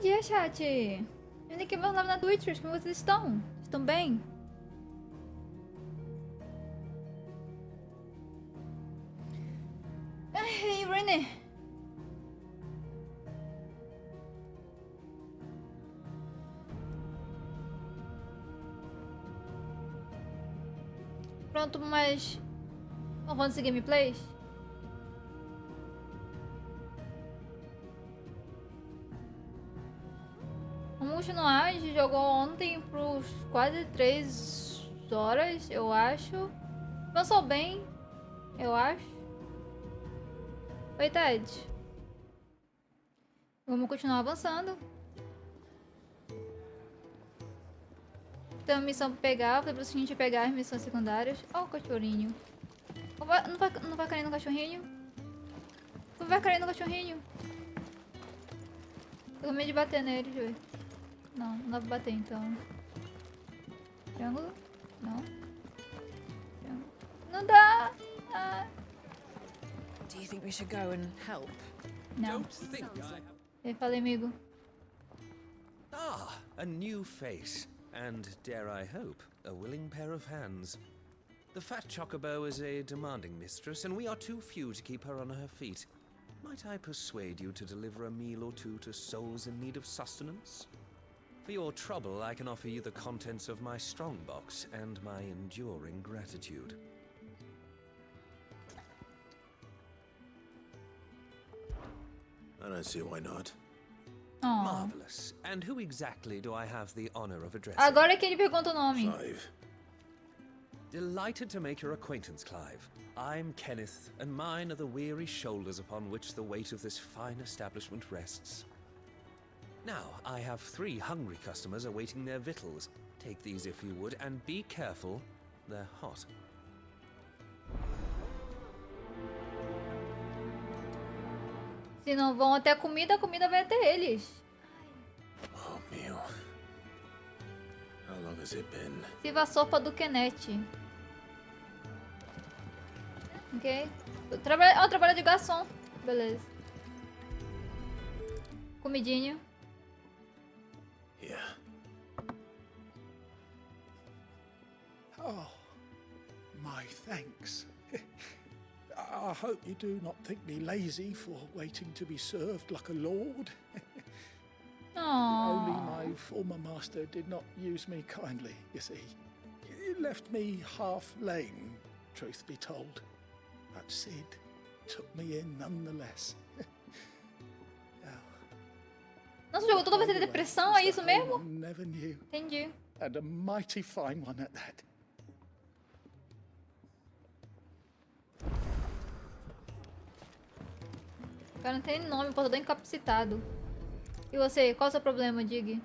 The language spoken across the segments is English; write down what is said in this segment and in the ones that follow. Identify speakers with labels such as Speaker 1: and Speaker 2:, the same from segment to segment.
Speaker 1: dia, chat. Eu nem que meu nome na Twitch, como vocês estão? Estão bem? Hey, René. Pronto, mas... Vamos conseguir gameplays? Vamos continuar, a gente jogou ontem por quase 3 horas, eu acho. Avançou bem, eu acho. Oi, Ted. Vamos continuar avançando. Tem uma missão pra pegar, depois a gente pegar as missões secundárias. Ó, o cachorrinho. Não vai cair no cachorrinho? Não vai cair no cachorrinho? Tô com medo de bater nele, deixa eu ver. Não, não dá pra bater então. Triângulo? Não. Triângulo. Não dá! Ah.
Speaker 2: Do you think we should go and help?
Speaker 1: Não. Eu falei, amigo.
Speaker 3: Ah, a new face. And, dare I hope, a willing pair of hands. The fat chocobo is a demanding mistress, and we are too few to keep her on her feet. Might I persuade you to deliver a meal or two to souls in need of sustenance? For your trouble, I can offer you the contents of my strongbox and my enduring gratitude.
Speaker 4: I don't see why not.
Speaker 1: Oh.
Speaker 3: Marvelous. And who exactly do I have the honor of addressing?
Speaker 1: Agora é que ele pergunta o nome.
Speaker 4: Clive.
Speaker 3: Delighted to make your acquaintance, Clive. I'm Kenneth, and mine are the weary shoulders upon which the weight of this fine establishment rests. Now, I have 3 hungry customers awaiting their victuals. Take these if you would, and be careful, they're hot.
Speaker 1: Se não vão até a comida vai até eles.
Speaker 4: Oh, meal. How long has it been?
Speaker 1: Sirva a sopa do Kenneth. Ok. Trabalho de garçom. Beleza. Comidinho.
Speaker 4: Yeah.
Speaker 5: Oh, my thanks. I hope you do not think me lazy for waiting to be served like a lord. Only my former master did not use me kindly, you see. He left me half lame, truth be told. But Sid took me in nonetheless.
Speaker 1: Nossa, o jogo todo vai ter depressão, é isso mesmo?
Speaker 5: Never knew.
Speaker 1: Entendi.
Speaker 5: And a mighty fine one at that.
Speaker 1: O cara não tem nome, portador incapacitado. E você, qual é o seu problema, Dig?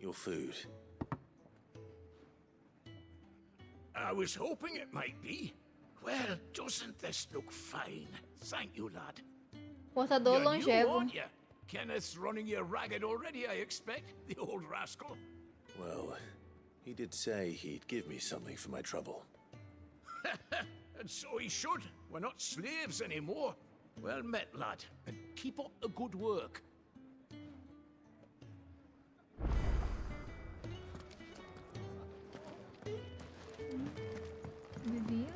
Speaker 4: Your food.
Speaker 6: I was hoping it might be. Well, doesn't this look fine? Thank you, lad.
Speaker 1: Portador
Speaker 6: You're new,
Speaker 1: longevo.
Speaker 6: aren't you? Kenneth's running you ragged already, I expect, the old rascal.
Speaker 4: Well, he did say he'd give me something for my trouble.
Speaker 6: And so he should. We're not slaves anymore. Well met, lad, and keep up the good work.
Speaker 1: Bebia?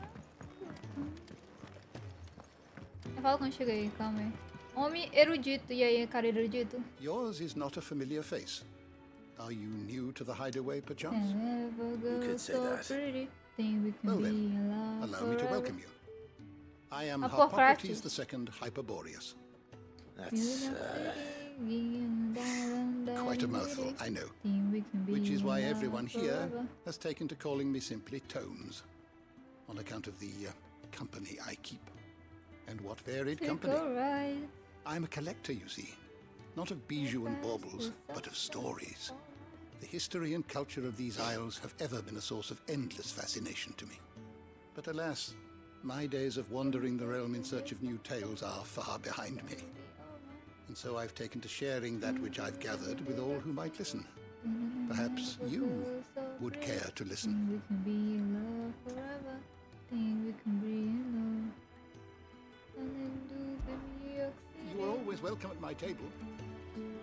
Speaker 1: Eu falo quando chega aí, calma aí. Homem erudito. E aí, cara erudito?
Speaker 7: Yours is not a familiar face. Are you new to the hideaway, perchance?
Speaker 4: You could say that.
Speaker 7: Well then, allow me to welcome you. I am
Speaker 1: Hippocrates.
Speaker 7: Hippocrates II Hyperboreus.
Speaker 4: That's,
Speaker 7: Quite a mouthful, I know. Which is why everyone here has taken to calling me simply Tomes, on account of the company I keep. And what varied company. I'm a collector, you see. Not of bijou and baubles, but of stories. The history and culture of these isles have ever been a source of endless fascination to me. But alas, my days of wandering the realm in search of new tales are far behind me. And so I've taken to sharing that which I've gathered with all who might listen. Perhaps you would care to listen. You are always welcome at my table.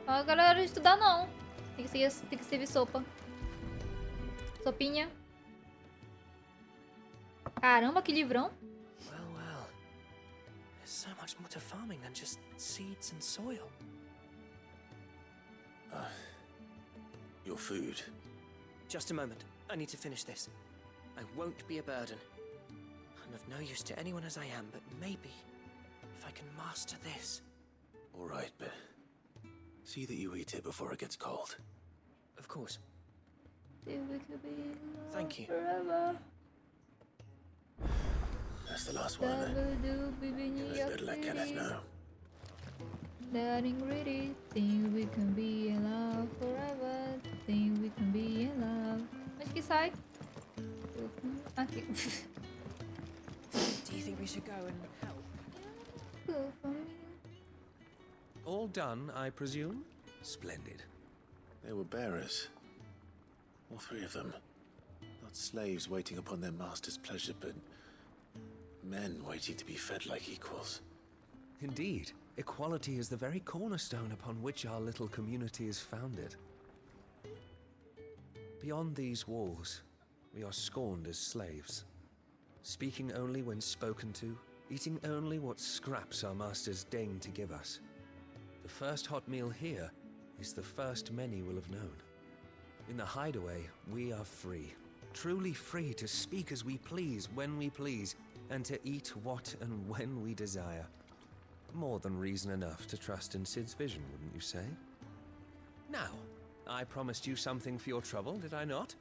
Speaker 1: Agora é hora de estudar não. Tem que servir sopa. Sopinha. Caramba, que livrão.
Speaker 8: Well, well. There's so much more to farming than just seeds and soil.
Speaker 4: Your food.
Speaker 8: Just a moment. I need to finish this. I won't be a burden. I'm of no use to anyone as I am, but maybe if I can master this.
Speaker 4: All right, but see that you eat it before it gets cold.
Speaker 8: Of course.
Speaker 1: Thank
Speaker 8: you.
Speaker 1: Forever.
Speaker 4: That's the last one, isn't it? I'd better let Kenneth know.
Speaker 1: Getting greedy, think we can be in love forever. Think we can be in love. Onde que sai? Aqui.
Speaker 2: Do you think we should go and help?
Speaker 1: Go for me.
Speaker 3: All done, I presume? Splendid.
Speaker 4: They were bearers. All three of them. Not slaves waiting upon their master's pleasure, but men waiting to be fed like equals.
Speaker 3: Indeed. Equality is the very cornerstone upon which our little community is founded. Beyond these walls, we are scorned as slaves, speaking only when spoken to, eating only what scraps our masters deign to give us. The first hot meal here is the first many will have known. In the hideaway, we are free, truly free to speak as we please, when we please, and to eat what and when we desire. More than reason enough to trust in Sid's vision, wouldn't you say? Now, I promised you something for your trouble, did I not?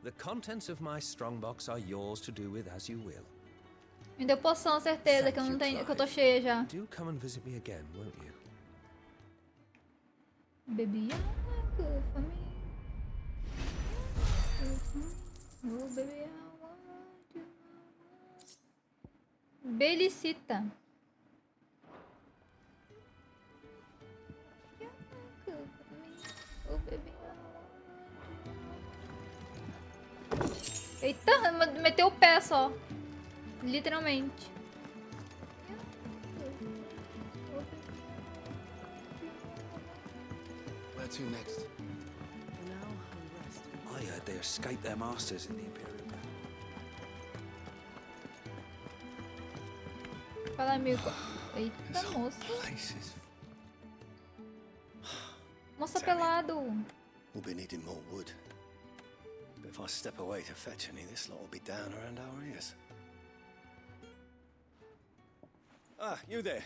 Speaker 3: The contents of my strongbox are yours to do with as you will.
Speaker 1: Me deu poção, certeza que eu não tenho, que eu tô cheia já.
Speaker 3: Do come and visit me again, won't you?
Speaker 1: Baby, good for me. Oh, baby, I want you. Belicita. Oh, baby. Eita, meteu o pé só. Literalmente.
Speaker 7: Where to next?
Speaker 2: For now, we rest.
Speaker 9: I heard they escaped their masters in the Imperial Camp.
Speaker 1: Fala, amigo. Eita, moço. Moça pelado.
Speaker 10: We'll be needing more wood. But if I step away to fetch any, this lot will be down around our ears.
Speaker 11: Ah, you there.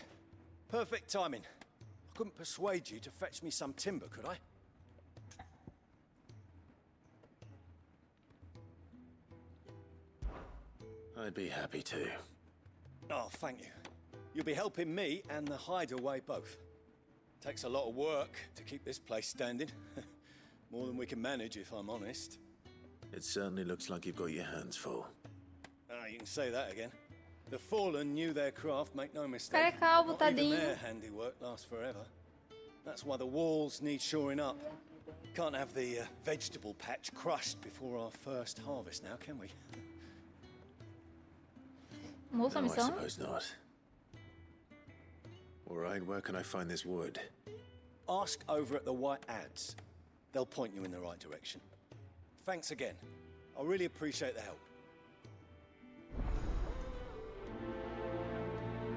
Speaker 11: Perfect timing. I couldn't persuade you to fetch me some timber, could I?
Speaker 4: I'd be happy to.
Speaker 11: Oh, thank you. You'll be helping me and the hideaway both. Takes a lot of work to keep this place standing. More than we can manage, if I'm honest.
Speaker 4: It certainly looks like you've got your hands full.
Speaker 11: Ah, you can say that again. The fallen knew their craft, make no mistake.
Speaker 1: Cara é calvo,
Speaker 11: Not even
Speaker 1: tadinho.
Speaker 11: their handiwork lasts forever. That's why the walls need shoring up. Can't have the vegetable patch crushed before our first harvest now, can we?
Speaker 1: Moça,
Speaker 4: No, I
Speaker 1: missão?
Speaker 4: suppose not. All right, where can I find this wood?
Speaker 11: Ask over at the White Ads. They'll point you in the right direction. Thanks again. I really appreciate the help.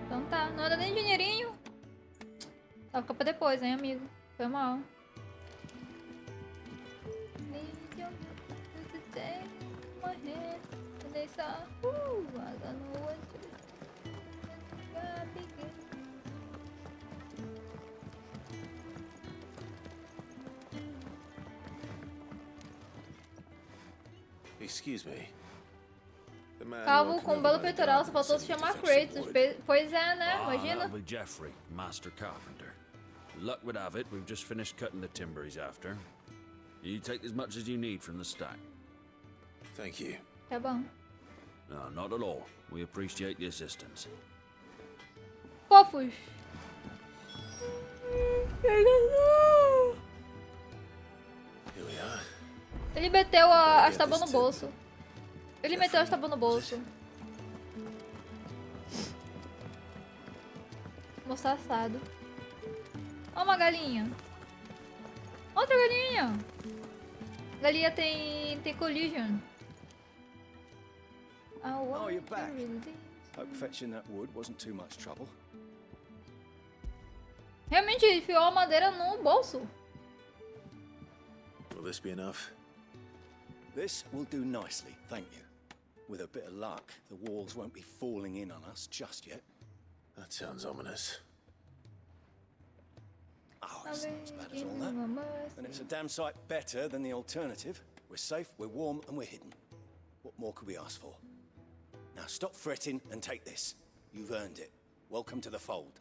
Speaker 1: Então tá, não dá nem dinheirinho. Vai ficar pra depois, hein, amigo? Foi mal.
Speaker 4: Excuse me. The man
Speaker 1: Calvo
Speaker 4: walking
Speaker 1: com
Speaker 4: over
Speaker 1: belo
Speaker 4: by the
Speaker 1: peitoral, só
Speaker 4: garden
Speaker 1: faltou
Speaker 4: said
Speaker 1: se
Speaker 4: to
Speaker 1: chamar
Speaker 4: fetch some
Speaker 1: Kratos.
Speaker 4: wood.
Speaker 1: Pois é, né? Imagina.
Speaker 9: That'll be Geoffrey, Master Carpenter. Luck would have it, we've just finished cutting the timber he's after. You take as much as you need from the stack.
Speaker 4: Thank you.
Speaker 1: Tá bom.
Speaker 9: No, not at all. We appreciate the assistance.
Speaker 1: Fofos.
Speaker 4: Here we are.
Speaker 1: Ele meteu as tábuas no bolso. Ele meteu as tábuas no bolso. Moço assado. Ó uma galinha. Outra galinha. Galinha tem collision.
Speaker 11: Oh, you're back. Hope fetching that wood wasn't too much trouble.
Speaker 1: Realmente enfiou a madeira no bolso.
Speaker 4: Will this be enough?
Speaker 11: This will do nicely, thank you. With a bit of luck, the walls won't be falling in on us just yet.
Speaker 4: That sounds ominous.
Speaker 11: Oh, it's not as bad as all that. And it's a damn sight better than the alternative. We're safe, we're warm, and we're hidden. What more could we ask for? Now stop fretting and take this. You've earned it. Welcome to the fold.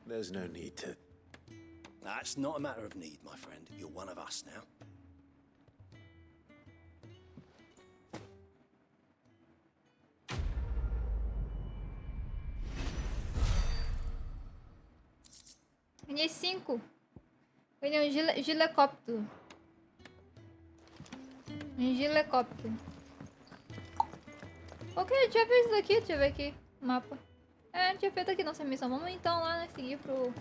Speaker 4: There's no need to...
Speaker 11: That's not a matter of need, my friend. You're one of us now.
Speaker 1: Ganhei 5. Ganhei um gilecóptero. Um gilecóptero. Ok, a gente já fez isso daqui. Deixa eu ver aqui o mapa. É, a gente já fez aqui nossa missão. Vamos então lá, né, seguir pro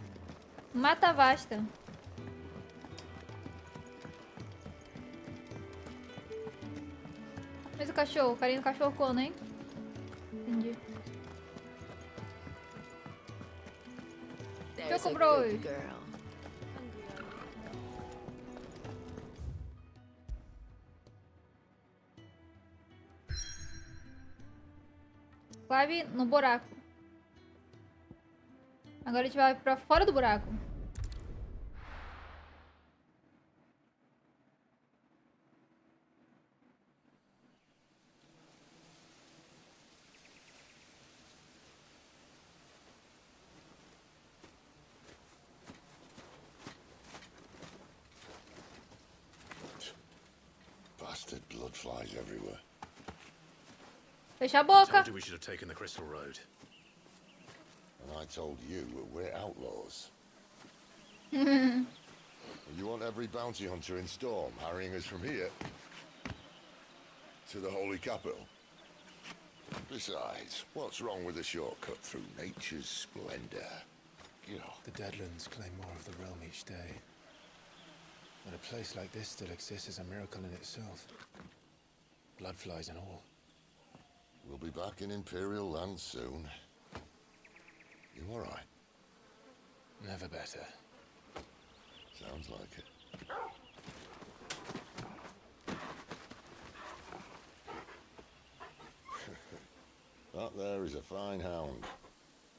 Speaker 1: Mata Vasta. Mas o cachorro, o carinho do cachorro quando, hein? Entendi. Choco Bros. Clave no buraco. Agora a gente vai pra fora do buraco.
Speaker 12: Bastard blood flies everywhere.
Speaker 1: Fecha a boca.
Speaker 4: Told you we should have taken the Crystal Road.
Speaker 12: And I told you we're outlaws.
Speaker 1: Hmm.
Speaker 12: You want every bounty hunter in Storm harrying us from here to the Holy Capital? Besides, what's wrong with a shortcut through nature's splendor?
Speaker 13: The Deadlands claim more of the realm each day. But a place like this still exists is a miracle in itself. Bloodflies and all.
Speaker 12: We'll be back in Imperial land soon. You all right?
Speaker 13: Never better.
Speaker 12: Sounds like it. That there is a fine hound.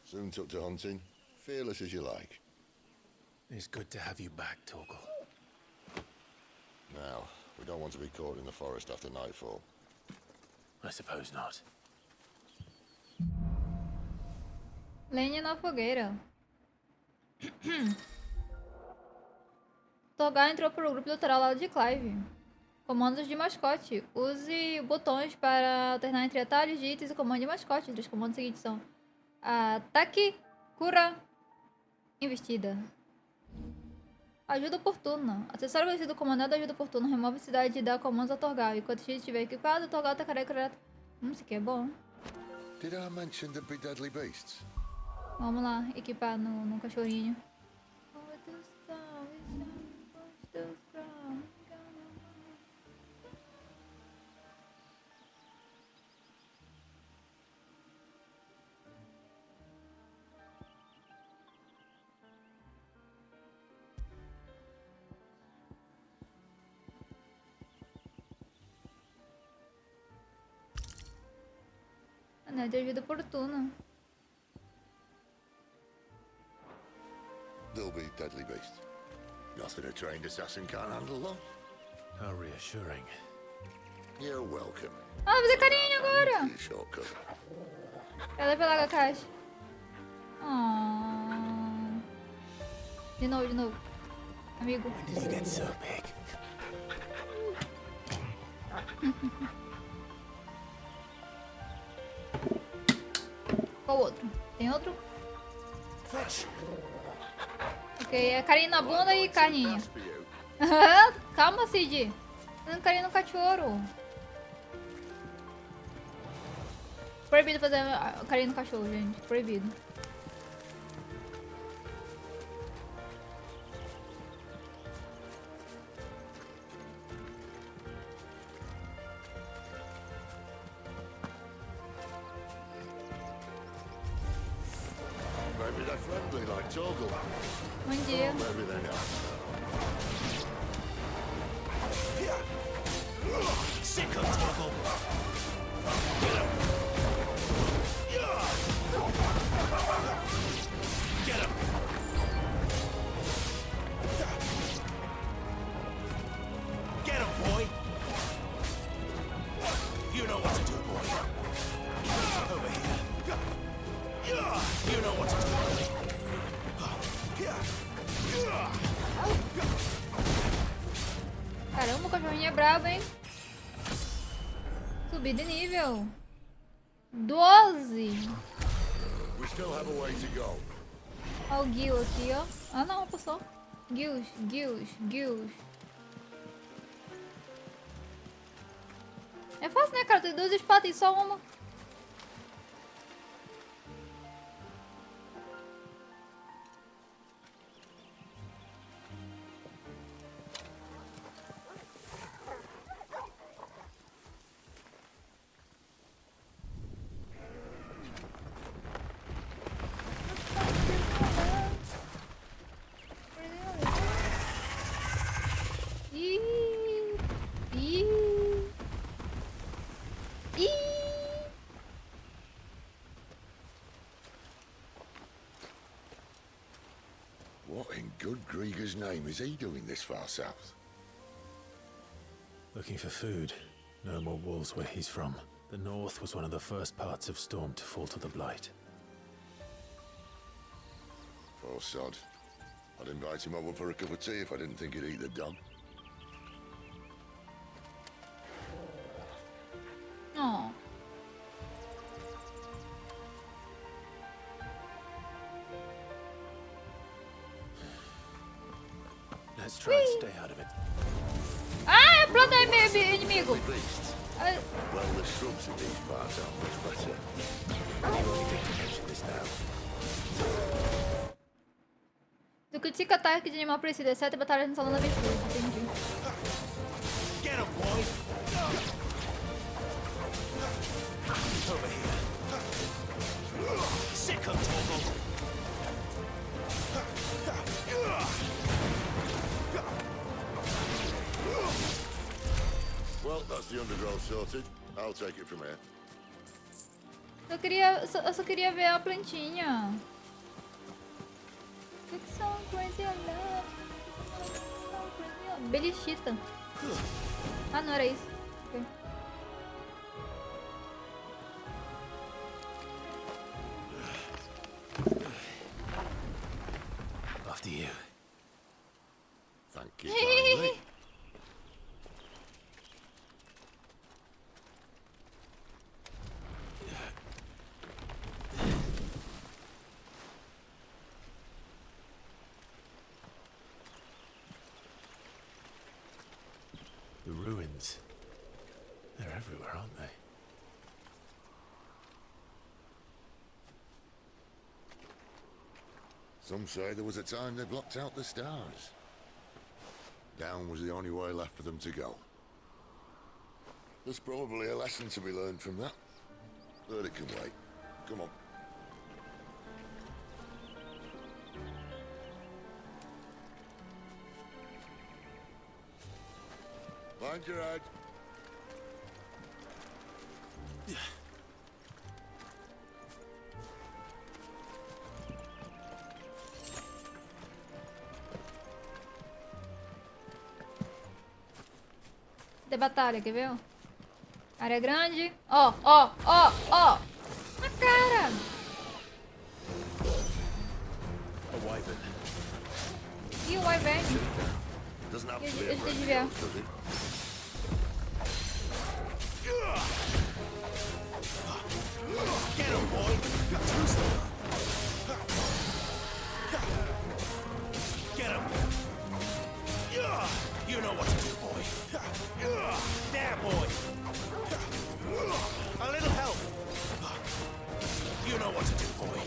Speaker 12: Soon took to hunting. Fearless as you like.
Speaker 13: It's good to have you back, Torgal.
Speaker 12: Now, we don't want to be caught in the forest after nightfall.
Speaker 4: I suppose not.
Speaker 1: Lenha na fogueira. Torgal entrou para o grupo doutoral ao lado de Clive. Comandos de mascote. Use botões para alternar entre atalhos de itens e comando de mascote. Os comandos seguintes são ataque, cura, investida. Ajuda oportuna. Acessório conhecido como anel da ajuda oportuna. Remove a cidade e dá comandos ao Torgal. Enquanto o X estiver equipado, o Torgal atacará e curará. Isso aqui é bom.
Speaker 12: Did I mention there'd be deadly beasts?
Speaker 1: Vamos lá, equipar no cachorrinho. Anel de ajuda oportuna.
Speaker 12: There'll be deadly beasts. Nothing a trained assassin can't handle, though.
Speaker 4: How reassuring.
Speaker 12: You're welcome.
Speaker 1: Ah, vou fazer carinho agora.
Speaker 12: Shortcut.
Speaker 1: Ela vai lá a caixa. Oh. De novo. Amigo.
Speaker 5: When did you get so big?
Speaker 1: Qual outro? Tem outro?
Speaker 5: Fetch.
Speaker 1: Ok, é carinho na bunda e carninha. Calma, Cid. Dando carinho no cachorro. Proibido fazer carinho no cachorro, gente. Proibido.
Speaker 12: friendly like Torgal.
Speaker 1: Bom dia.
Speaker 12: Oh, maybe they know.
Speaker 6: Sick of Torgal. Get him. Get him, boy. You know what to do, boy. Over here. You know what to do, boy.
Speaker 1: Caramba, o cachorrinho é brabo, hein? Subir de nível. 12.
Speaker 12: We still have a way to go.
Speaker 1: Olha o Gil aqui, ó. Ah, não, passou. Gils. É fácil, né, cara? Tem 2 espadas e só uma.
Speaker 12: What in good Grieger's name is he doing this far south?
Speaker 13: Looking for food. No more wolves where he's from. The north was one of the first parts of Storm to fall to the Blight.
Speaker 12: Poor sod. I'd invite him over for a cup of tea if I didn't think he'd eat the dog.
Speaker 1: Oh.
Speaker 13: Let's try and stay out of it.
Speaker 1: Ah, eu plantei meu inimigo.
Speaker 12: Well, the shrubs in these parts aren't much better. You only think to mention this now.
Speaker 1: Do critica ataque de animal preciso, exceto batalhas no salão da aventura. Entendi.
Speaker 6: Get him, boy. Over here. Sick of Torgal.
Speaker 12: Well, that's the undergrowth sorted. I'll take it from here.
Speaker 1: Eu só queria ver a plantinha. Ficção crazy love. Belichita. Ah, não era isso. Okay.
Speaker 13: After you.
Speaker 12: Thank you kindly.
Speaker 13: The ruins. They're everywhere, aren't they?
Speaker 12: Some say there was a time they blocked out the stars. Down was the only way left for them to go. There's probably a lesson to be learned from that. But it can wait. Come on. Mind your head.
Speaker 1: De batalha, quer ver? Área grande. Ó. Na cara. E o Wyvern? Ele tem de ver.
Speaker 6: Get him, boy. Get him. You know what to do, boy. There, boy. A little help. You know what to do, boy.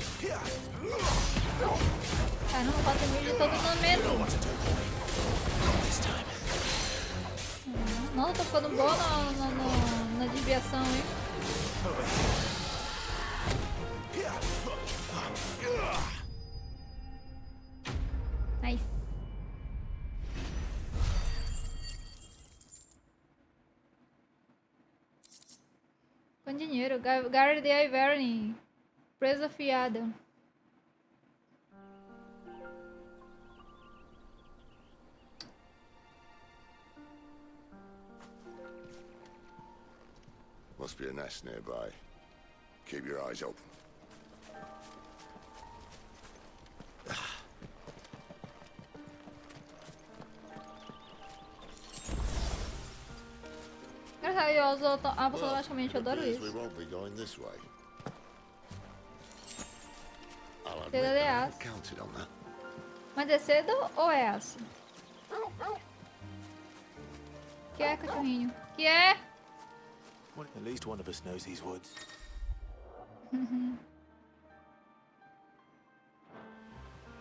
Speaker 1: Caramba, 4 mil de todo momento. Nossa, tô ficando boa na desviação, hein? Com dinheiro. Gary de Iverne. Presa fiada.
Speaker 12: Must be a nest nearby. Keep your eyes open.
Speaker 1: Eu uso automaticamente, eu adoro isso.
Speaker 12: We won't be going this way. I'll
Speaker 1: Cedo
Speaker 12: admit
Speaker 1: de
Speaker 12: I
Speaker 1: aço.
Speaker 12: counted on that.
Speaker 1: Mas é cedo ou é aço? Que é, cachorrinho? Que é?
Speaker 4: At least one of us knows these woods.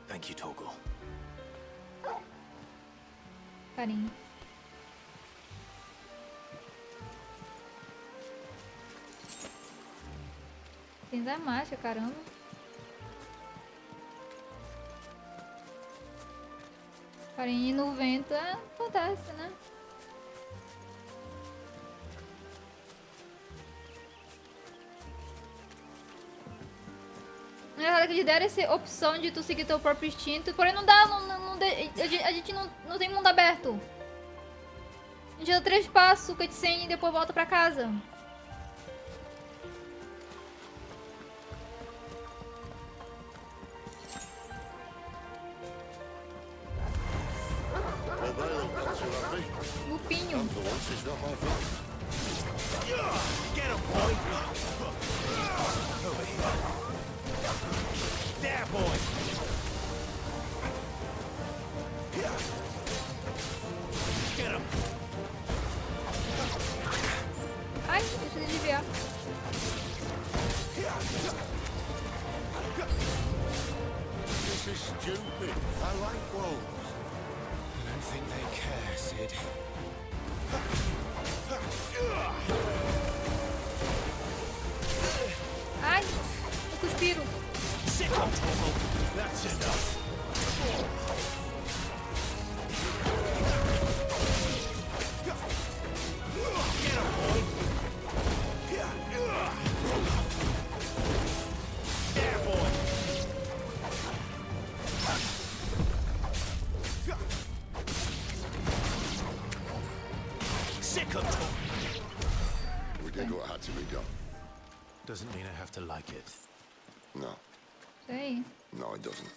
Speaker 4: Thank you, Torgal.
Speaker 1: Carinho. Tem da marcha, caramba. Carinho no vento acontece, né? Na verdade, que eles deram essa opção de tu seguir teu próprio instinto, porém não dá, a gente não tem mundo aberto. A gente dá 3 passos, cutscene e depois volta pra casa. Lupinho.
Speaker 6: Get him, boy! Over here. There, boy! Get him!
Speaker 1: Ai, deixa eu desviar.
Speaker 12: This is stupid. I like wolves.
Speaker 13: I don't think they care, Sid.
Speaker 1: Ai, eu cuspiro.
Speaker 6: Sit up, Torgal. That's enough. Get him, boy! There, boy! Sick of Torgal.
Speaker 12: We did what had to be done.
Speaker 4: Doesn't mean I have to like it.
Speaker 12: No.
Speaker 1: Sei.
Speaker 12: No, it doesn't.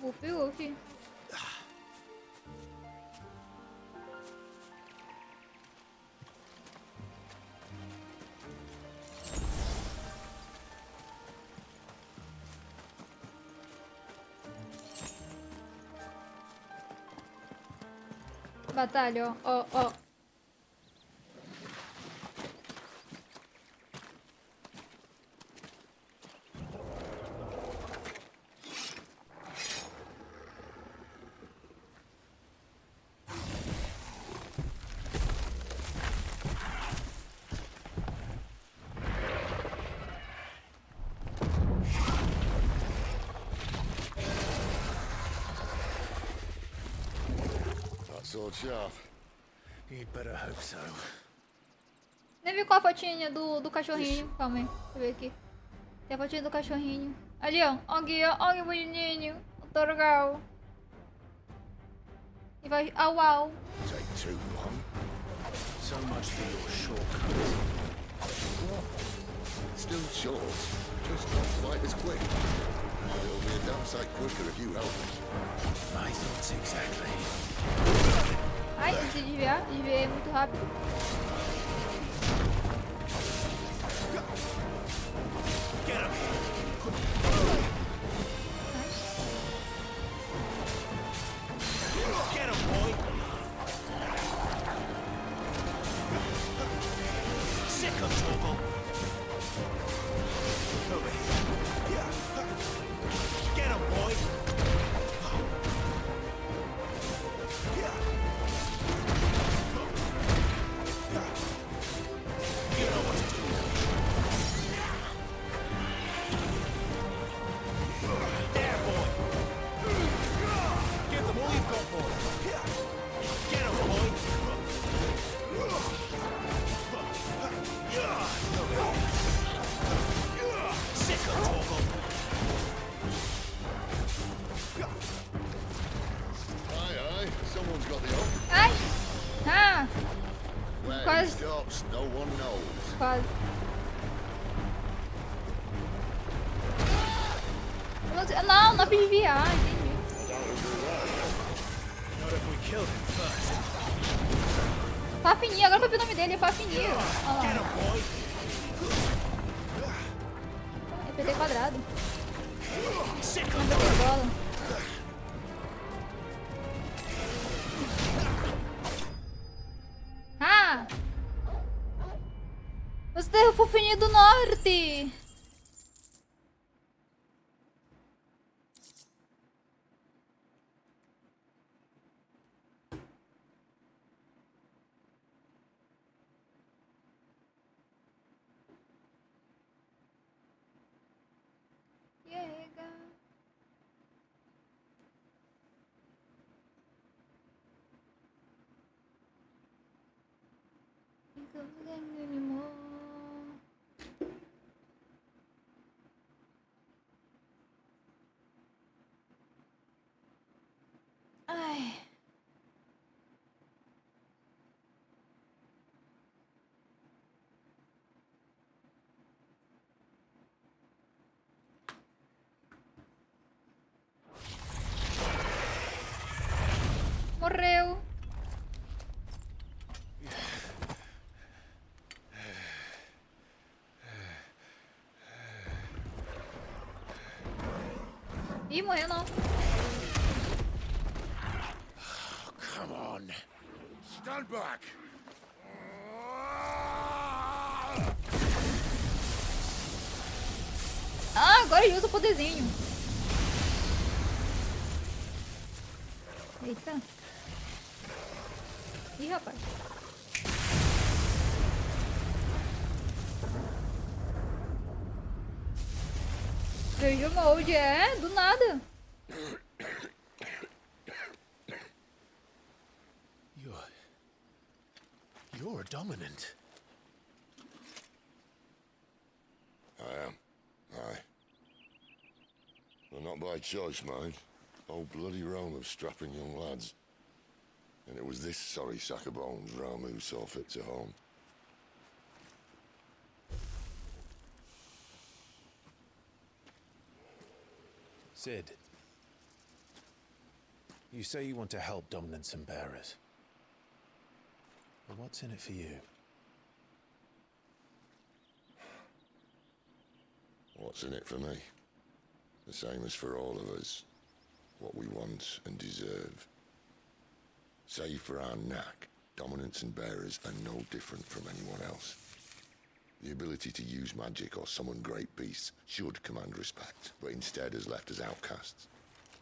Speaker 1: Ufi, ufi. Batalha, ó, ó.
Speaker 12: Sword sharp.
Speaker 4: You'd better hope so.
Speaker 1: Nem vi qual a fotinha do cachorrinho. Calma aí, deixa eu ver aqui. Tem a fotinha do cachorrinho. Ali, ó. Aqui, ó. Olha que bonitinho. O Torgal. E vai au au.
Speaker 12: Take too long.
Speaker 4: So much for your shortcuts.
Speaker 12: Still short. Just not quite as quick. It'll be a damn sight quicker if you help us.
Speaker 4: My thoughts exactly.
Speaker 1: Ai, deixa eu desviar. Desviei muito rápido.
Speaker 6: Get him! Get him, boy! Sick of Torgal! Over here. Get him, boy!
Speaker 1: Quase.
Speaker 12: stops, no one knows.
Speaker 1: Quase. Não, não desviar, entendi. Fafininho, agora que eu vi o nome dele, é Fafininho. Olha lá. É PT quadrado. Não PT bola. Ah! Você tem o fofinho do norte! Ai. Morreu. Ih, morreu não.
Speaker 12: Come on. Stand back.
Speaker 1: Ah, agora ele usa o poderzinho. Eita. Ih, rapaz. Veja o molde, é, do nada.
Speaker 4: You're dominant.
Speaker 12: I am. Aye. Well, not by choice, mind. Whole bloody realm of strapping young lads. And it was this sorry sack of bones Ramu saw fit to home.
Speaker 13: Sid, you say you want to help dominants and bearers. But what's in it for you?
Speaker 12: What's in it for me? The same as for all of us. What we want and deserve. Save for our knack, dominants and bearers are no different from anyone else. The ability to use magic or summon great beasts should command respect, but instead has left us outcasts.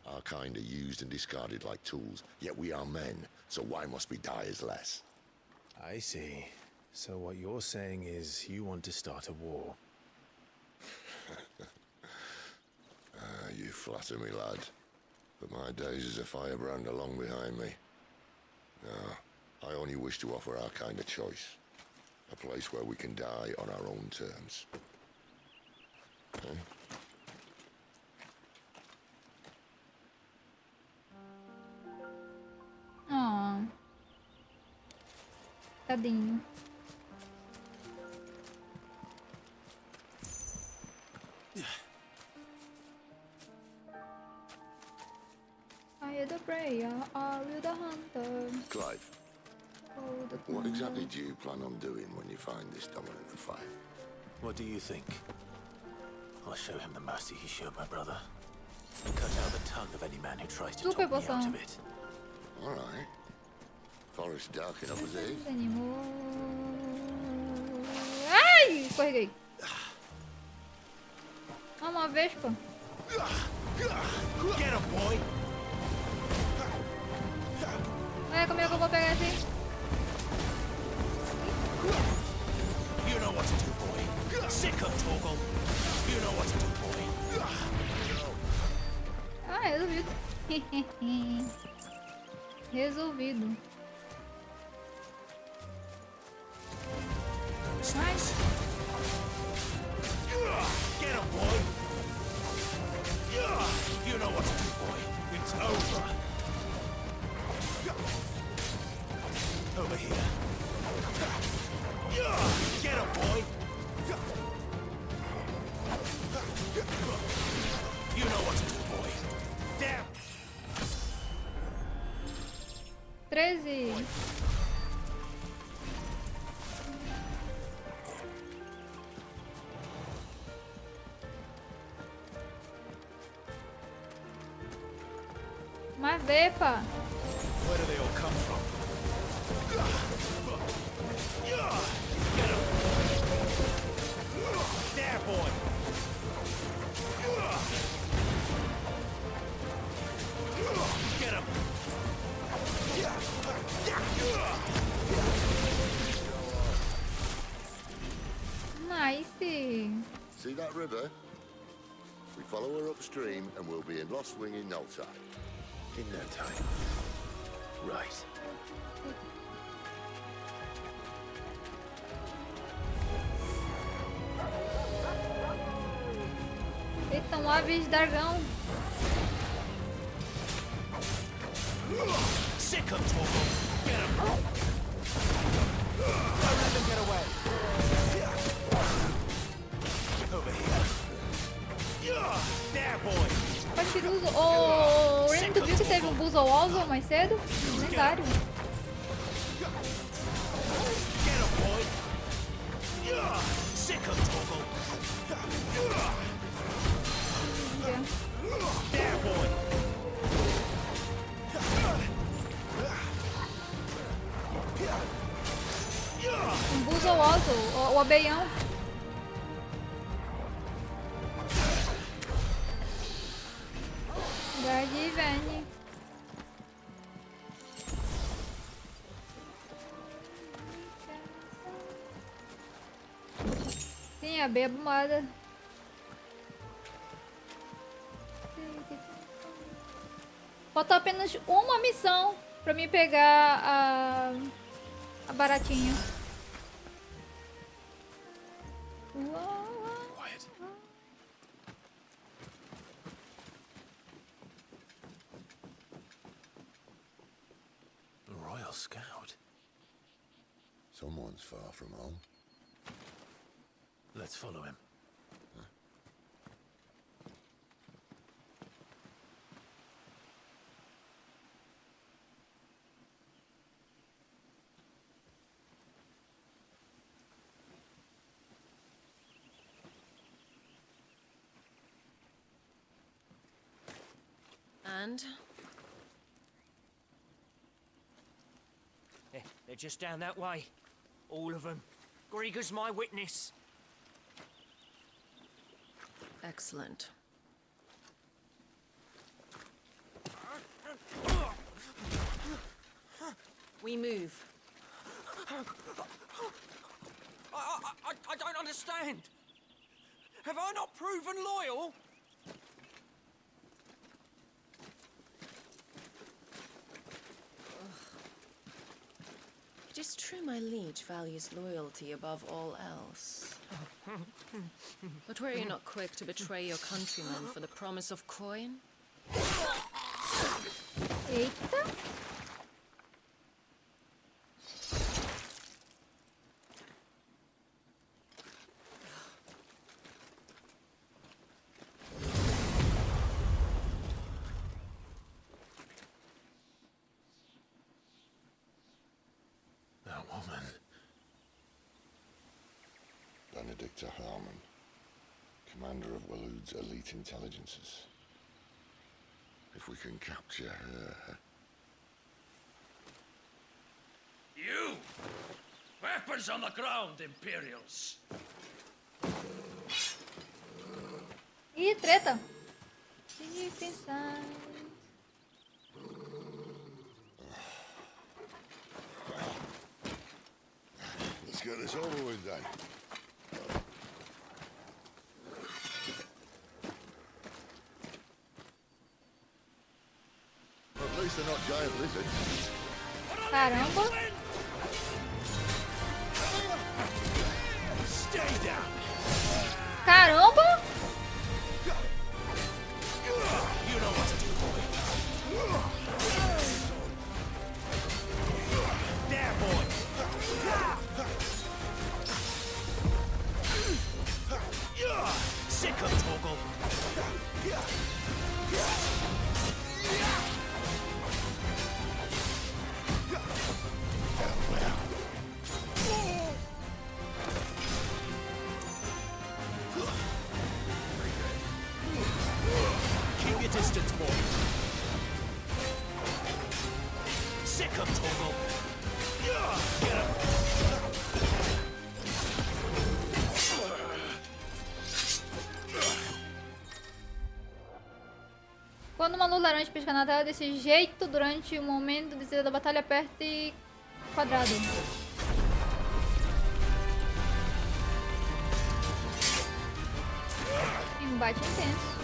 Speaker 12: Our kind are used and discarded like tools, yet we are men, so why must we die as less?
Speaker 13: I see. So what you're saying is you want to start a war.
Speaker 12: You flatter me, lad. But my days as a firebrand are long behind me. No, I only wish to offer our kind a choice. A place where we can die on our own terms. Okay?
Speaker 1: Oh. Tadinho. Are you the prayer? Are you the hunter?
Speaker 12: Clive, what exactly do you plan on doing when you find this dominant and fight?
Speaker 4: What do you think? I'll show him the mercy he showed my brother. Cut out the tongue of any man who tries to talk me out of it.
Speaker 12: All right. Forest dark enough as it is.
Speaker 1: Ai, escorreguei. Ah, uma vespa.
Speaker 6: Get him, boy.
Speaker 1: É, como é que eu vou pegar assim?
Speaker 6: You know what to do, boy. Sick of Toggle. You know what to do, boy.
Speaker 1: Ah, resolvido. Resolvido.
Speaker 6: Nice. Get him, boy. You know what to do, boy. It's over. Over here.
Speaker 1: Mas vê, pá.
Speaker 6: Where do they all come from? There, boy. Get him.
Speaker 1: Nice.
Speaker 12: See that river? We follow her upstream and we'll be in Lost Wing in no time.
Speaker 4: In no time. Right.
Speaker 1: Eita, um aves de dragão.
Speaker 6: Sick him, Torgo. Get him. Don't let them get away. Over here. There, boy.
Speaker 1: Pastiruso. Ô, Ren, tu viu que teve um Buzzwallow mais cedo? Lendário.
Speaker 6: Get him, boy. Sick him, Torgo. There, boy.
Speaker 1: Um Buzzwallow, o abelhão. Guarde, Vene. Sim, a abelha abumada. Falta apenas uma missão pra mim pegar a baratinha.
Speaker 4: Quiet. The Royal Scout.
Speaker 12: Someone's far from home.
Speaker 4: Let's follow him.
Speaker 14: And?
Speaker 8: They're just down that way. All of them. Grieger's my witness.
Speaker 14: Excellent. We move.
Speaker 8: I don't understand. Have I not proven loyal?
Speaker 14: It is true my liege values loyalty above all else. But were you not quick to betray your countrymen for the promise of coin?
Speaker 1: Eita.
Speaker 4: That woman.
Speaker 12: Benedicta Harmon, commander of Walood's elite intelligences. If we can capture her...
Speaker 6: You! Weapons on the ground, Imperials!
Speaker 1: Ih, treta. Ih, pensar.
Speaker 12: Let's get this over with then. At least they're not giant lizards.
Speaker 1: Caramba.
Speaker 6: Stay down!
Speaker 1: Caramba.
Speaker 6: You know what to do, boy. There, boy. Sick of Torgo. Togo. Get him.
Speaker 1: Quando uma luz laranja pisca na tela desse jeito durante o momento decisivo da batalha, aperte quadrado. Embate intenso.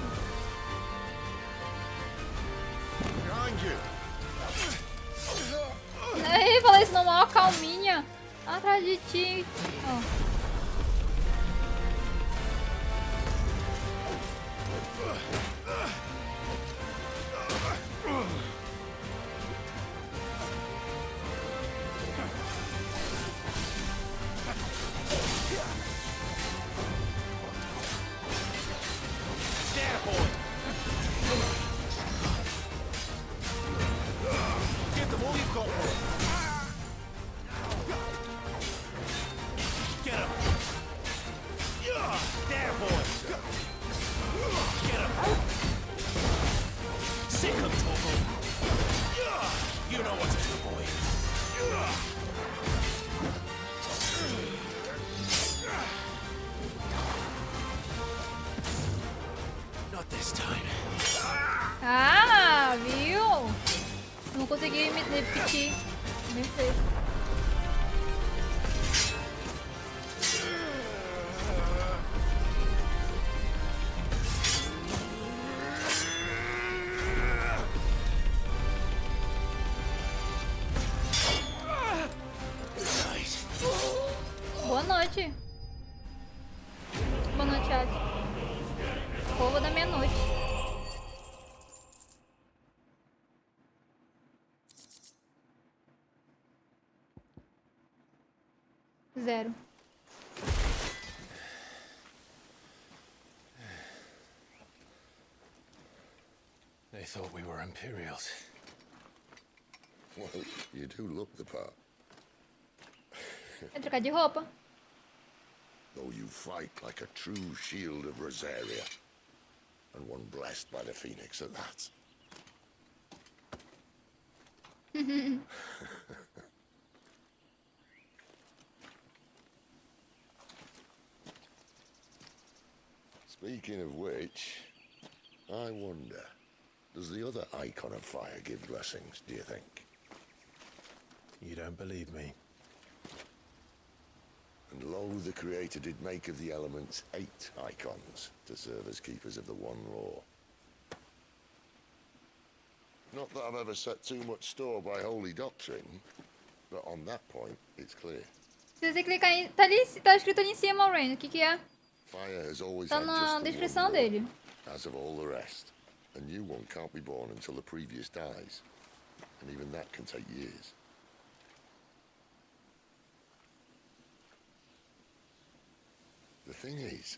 Speaker 1: Aí, falei isso numa calminha. Atrás de ti. Ó. Ah, viu? Não consegui me repetir. Nem fez. Boa noite. Boa noite, chat. Povo da meia-noite. Zero.
Speaker 13: They thought we were Imperials.
Speaker 12: Well, you do look the part.
Speaker 1: É trocar de roupa.
Speaker 12: Though you fight like a true shield of Rosaria. And one blessed by the Phoenix at that. Speaking of which, I wonder, does the other icon of fire give blessings, do you think?
Speaker 13: You don't believe me?
Speaker 12: And lo, the Creator did make of the elements 8 icons to serve as keepers of the one law. Not that I've ever set too much store by holy doctrine, but on that point, it's clear.
Speaker 1: Se você clicar em... Tá escrito ali em cima, Rain. O que é?
Speaker 12: Fire has always
Speaker 1: Tá
Speaker 12: had
Speaker 1: na
Speaker 12: just the
Speaker 1: descrição
Speaker 12: one law,
Speaker 1: dele.
Speaker 12: as of all the rest. A new one can't be born until the previous dies, and even that can take years. The thing is,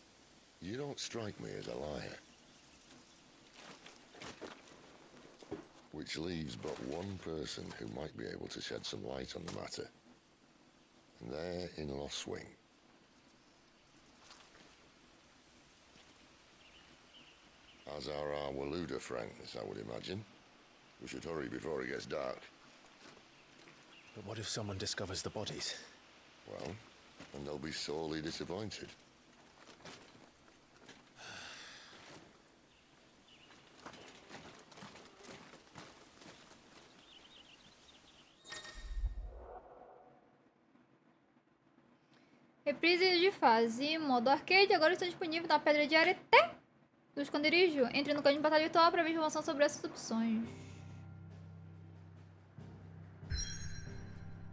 Speaker 12: you don't strike me as a liar. Which leaves but one person who might be able to shed some light on the matter. And they're in Lost Swing. As are our Waluda friends, I would imagine. We should hurry before it gets dark.
Speaker 13: But what if someone discovers the bodies?
Speaker 12: Well, and they'll be sorely disappointed.
Speaker 1: Reprise de fase, modo arcade, agora estão disponíveis na pedra de areté do esconderijo. Entre no código de batalha virtual para ver informação sobre essas opções.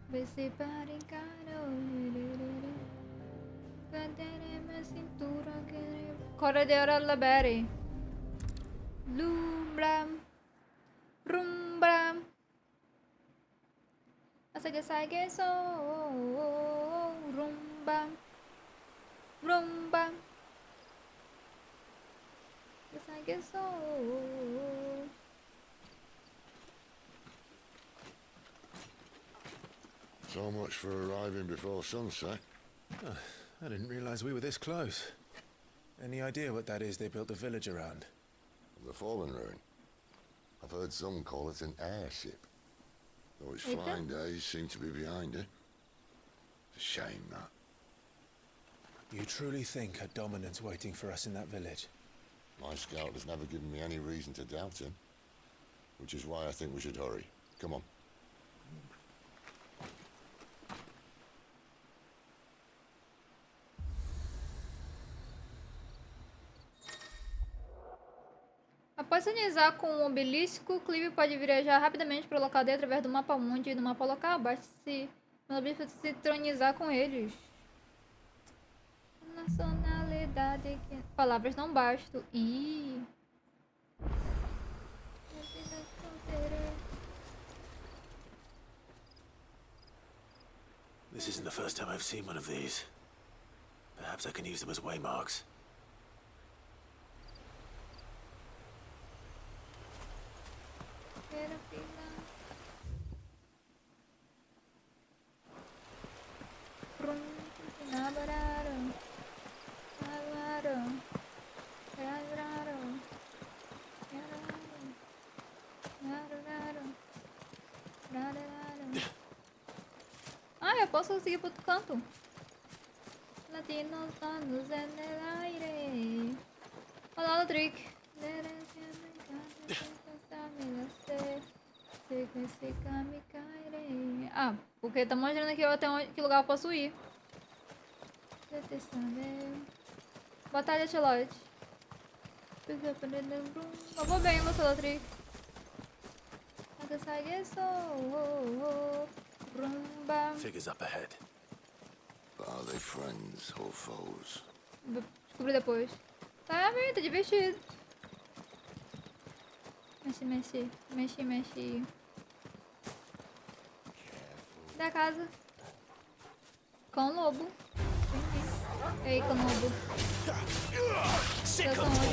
Speaker 1: Vê se para encarar. Cadê minha cintura? Corredera labere. Lumbra. Rumbra. Asage so. Rumba. Rumba. Asage so.
Speaker 12: So much for arriving before sunset.
Speaker 13: Oh, I didn't realize we were this close. Any idea what that is they built the village around?
Speaker 12: The fallen ruin. I've heard some call it an airship. Though its flying days seem to be behind it. It's a shame, that.
Speaker 13: You truly think a dominant's waiting for us in that village?
Speaker 12: My scout has never given me any reason to doubt him. Which is why I think we should hurry. Come on.
Speaker 1: Após sintonizar com o obelisco, Clive pode viajar rapidamente para o local dele através do mapa mundi e do mapa local. Basta se sincronizar com eles. Nacionalidade que... Palavras não bastam. Ih.
Speaker 4: This isn't the first time I've seen one of these. Perhaps I can use them as waymarks.
Speaker 1: Ah, eu posso seguir pro outro canto. Latinos anos en el aire. Olá, Ludwig. Ah, porque tá mostrando aqui até onde, que lugar eu posso ir. Batalha Charlotte. Eu vou bem, você, Ludwig.
Speaker 4: Figures up ahead.
Speaker 12: Are they friends or foes?
Speaker 1: Descobri depois. Tá bem, tá divertido. Mexe. Da casa. Cão lobo. Ei, cão lobo.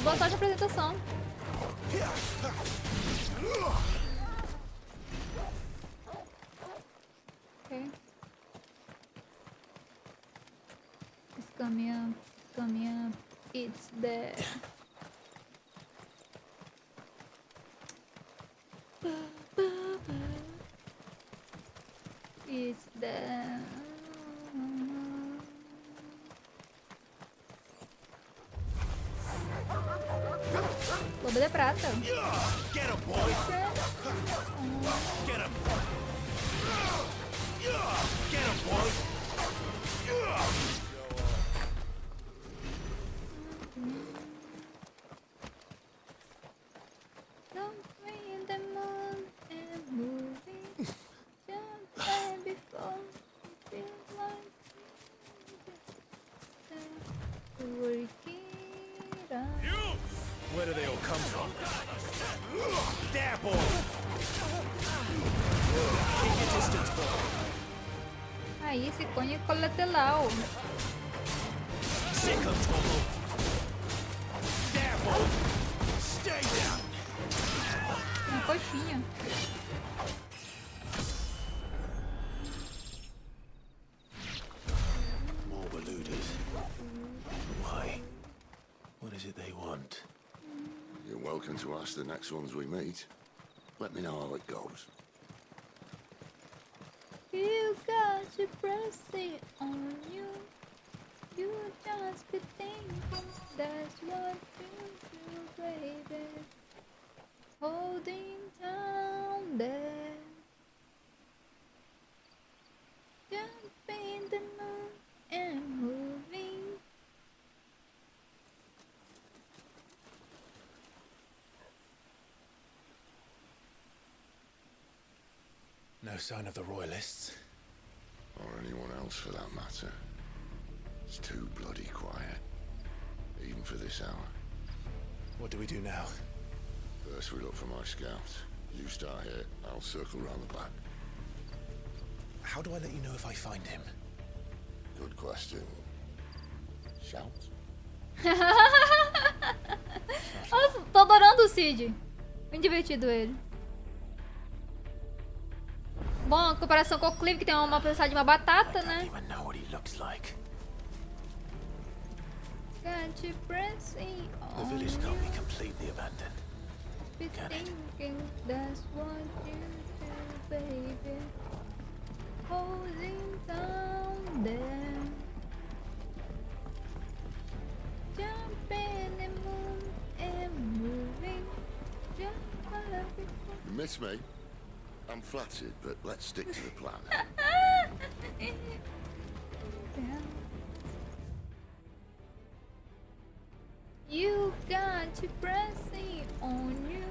Speaker 1: Boa sorte na apresentação. Ok. Caminha. It's there. It's there. Lobo de prata.
Speaker 6: Get him, boy. Get him. Get him, boy. Where do they all come from? There, boy! Keep your distance, boy.
Speaker 1: Aí, esse cone é colateral.
Speaker 6: Sick of trouble. There, boy! Stay down!
Speaker 1: Uma coxinha.
Speaker 4: More Waluders. Why? What is it they want?
Speaker 12: You're welcome to ask the next ones we meet. Let me know how it goes.
Speaker 1: You got your pressing on you. You just be thinking that's what you do, baby. Holding down there. Jumping the moon and moving.
Speaker 13: No sign of the royalists.
Speaker 12: Or anyone else for that matter. It's too bloody quiet. Even for this hour.
Speaker 13: What do we do now?
Speaker 12: First we look for my scouts. You start here, I'll circle round the back.
Speaker 13: How do I let you know if I find him?
Speaker 12: Good question. Shout?
Speaker 1: Nossa, tô adorando o Cid. Muito divertido ele. Bom, em comparação com o Clive, que tem uma pensada de uma batata, né? Can't you press it
Speaker 4: The
Speaker 1: on
Speaker 4: village can't
Speaker 1: you?
Speaker 4: be completely abandoned.
Speaker 1: Be
Speaker 4: Can it?
Speaker 1: thinking that's what you do, baby. Holding down there. Jumping and moving and moving.
Speaker 12: You miss me? I'm flattered, but let's stick to the plan.
Speaker 1: You got to pressing on you.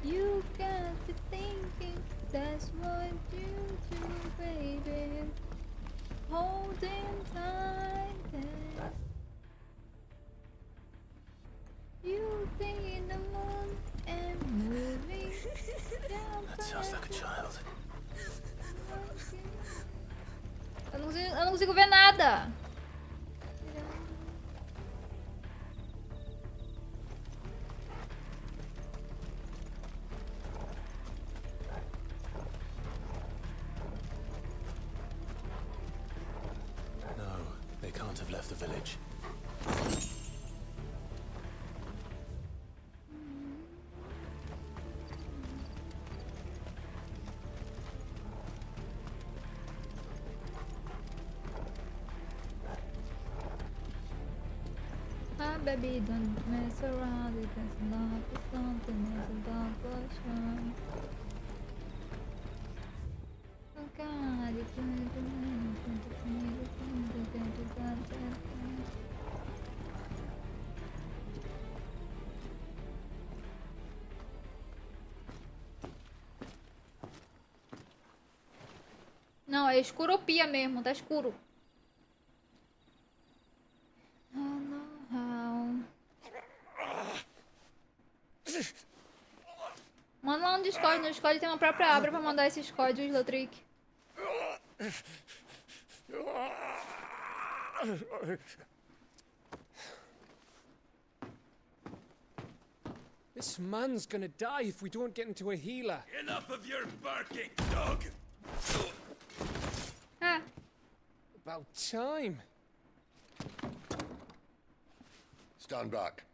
Speaker 1: You got to thinking that's what you do, baby. Holding tight there. You be in the moon and moving.
Speaker 4: That sounds like a child.
Speaker 1: Eu não consigo ver nada.
Speaker 4: No, they can't have left the village.
Speaker 1: Baby, don't mess around, it is not something, it's a dark ocean. Oh God, you can't do Não, é escuropia mesmo, tá escuro. Manda lá no Discord. No Discord tem uma própria aba pra mandar esses códigos, Lotrick.
Speaker 15: This man's gonna die if we don't get into a healer.
Speaker 6: Enough of your barking, dog!
Speaker 1: Ah.
Speaker 15: About time.
Speaker 12: Stand back.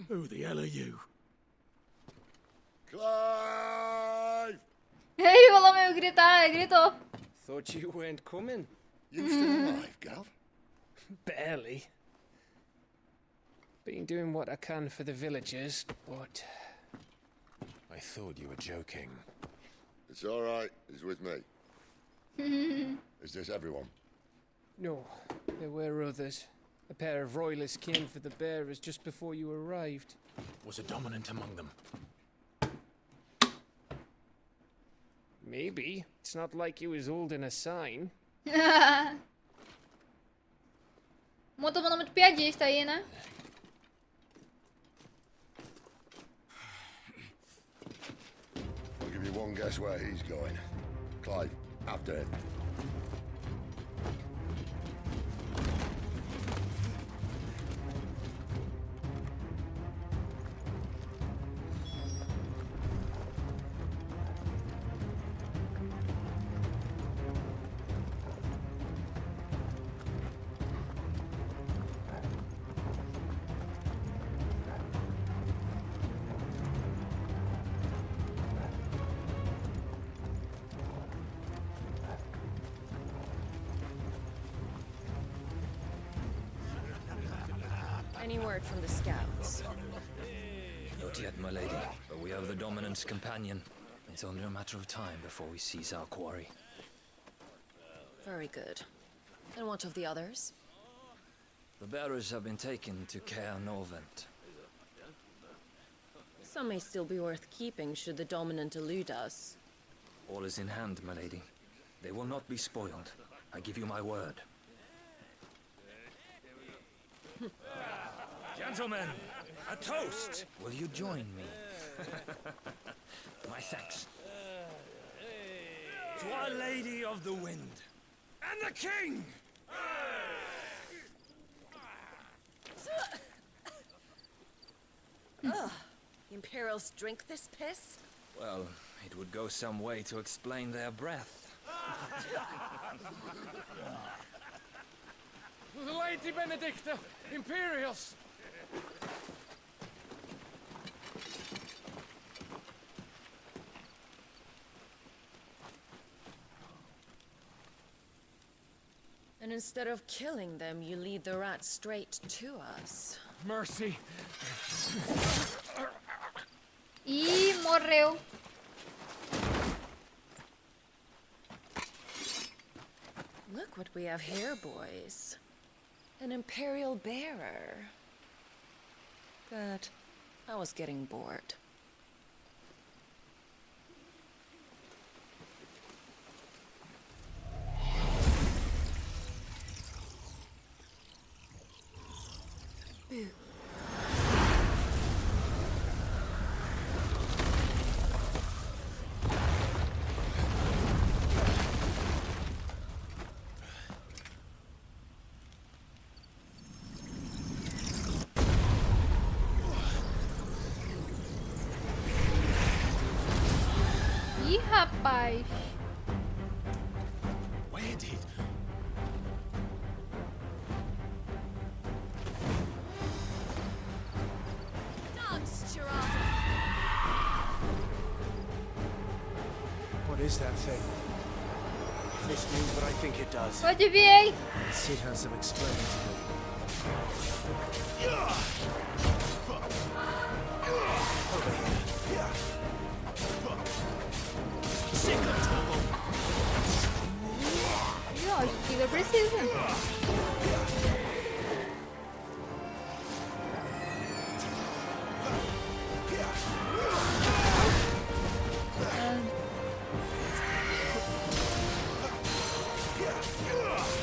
Speaker 6: Who the hell are you?
Speaker 12: Clive!
Speaker 1: Ele falou meio gritar, ele gritou.
Speaker 15: Thought you weren't coming.
Speaker 12: You still alive, Gav?
Speaker 15: Barely. Been doing what I can for the villagers, but
Speaker 13: I thought you were joking.
Speaker 12: It's all right. He's with me. Is this everyone?
Speaker 15: no, there were others. A pair of royalists came for the bearers just before you arrived.
Speaker 13: Was a dominant among them?
Speaker 15: Maybe. It's not like he was holding a sign.
Speaker 1: Todo mundo muito piadista aí, né?
Speaker 12: I'll give you one guess where he's going. Clive, after him.
Speaker 14: Any word from the scouts?
Speaker 16: Not yet, my lady, but we have the dominant's companion. It's only a matter of time before we seize our quarry.
Speaker 14: Very good. And what of the others?
Speaker 16: The bearers have been taken to Caer Novent.
Speaker 14: Some may still be worth keeping should the dominant elude us.
Speaker 16: All is in hand, my lady. They will not be spoiled. I give you my word. Gentlemen, a toast! Will you join me? My thanks. To Our Lady of the Wind and the King!
Speaker 14: Ugh. The Imperials drink this piss?
Speaker 16: Well, it would go some way to explain their breath.
Speaker 15: The Lady Benedicta, Imperials.
Speaker 14: And instead of killing them, you lead the rats straight to us.
Speaker 15: Mercy.
Speaker 1: Ih, morreu.
Speaker 14: Look what we have here, boys. An Imperial bearer. But I was getting bored. Boo.
Speaker 1: Ih, rapaz.
Speaker 11: Where did...
Speaker 10: What is that thing? If this means what I think it does,
Speaker 1: Eu adivinhei.
Speaker 10: Sid has some explaining to do. Over here.
Speaker 1: Ih, ó, acho que eu preciso.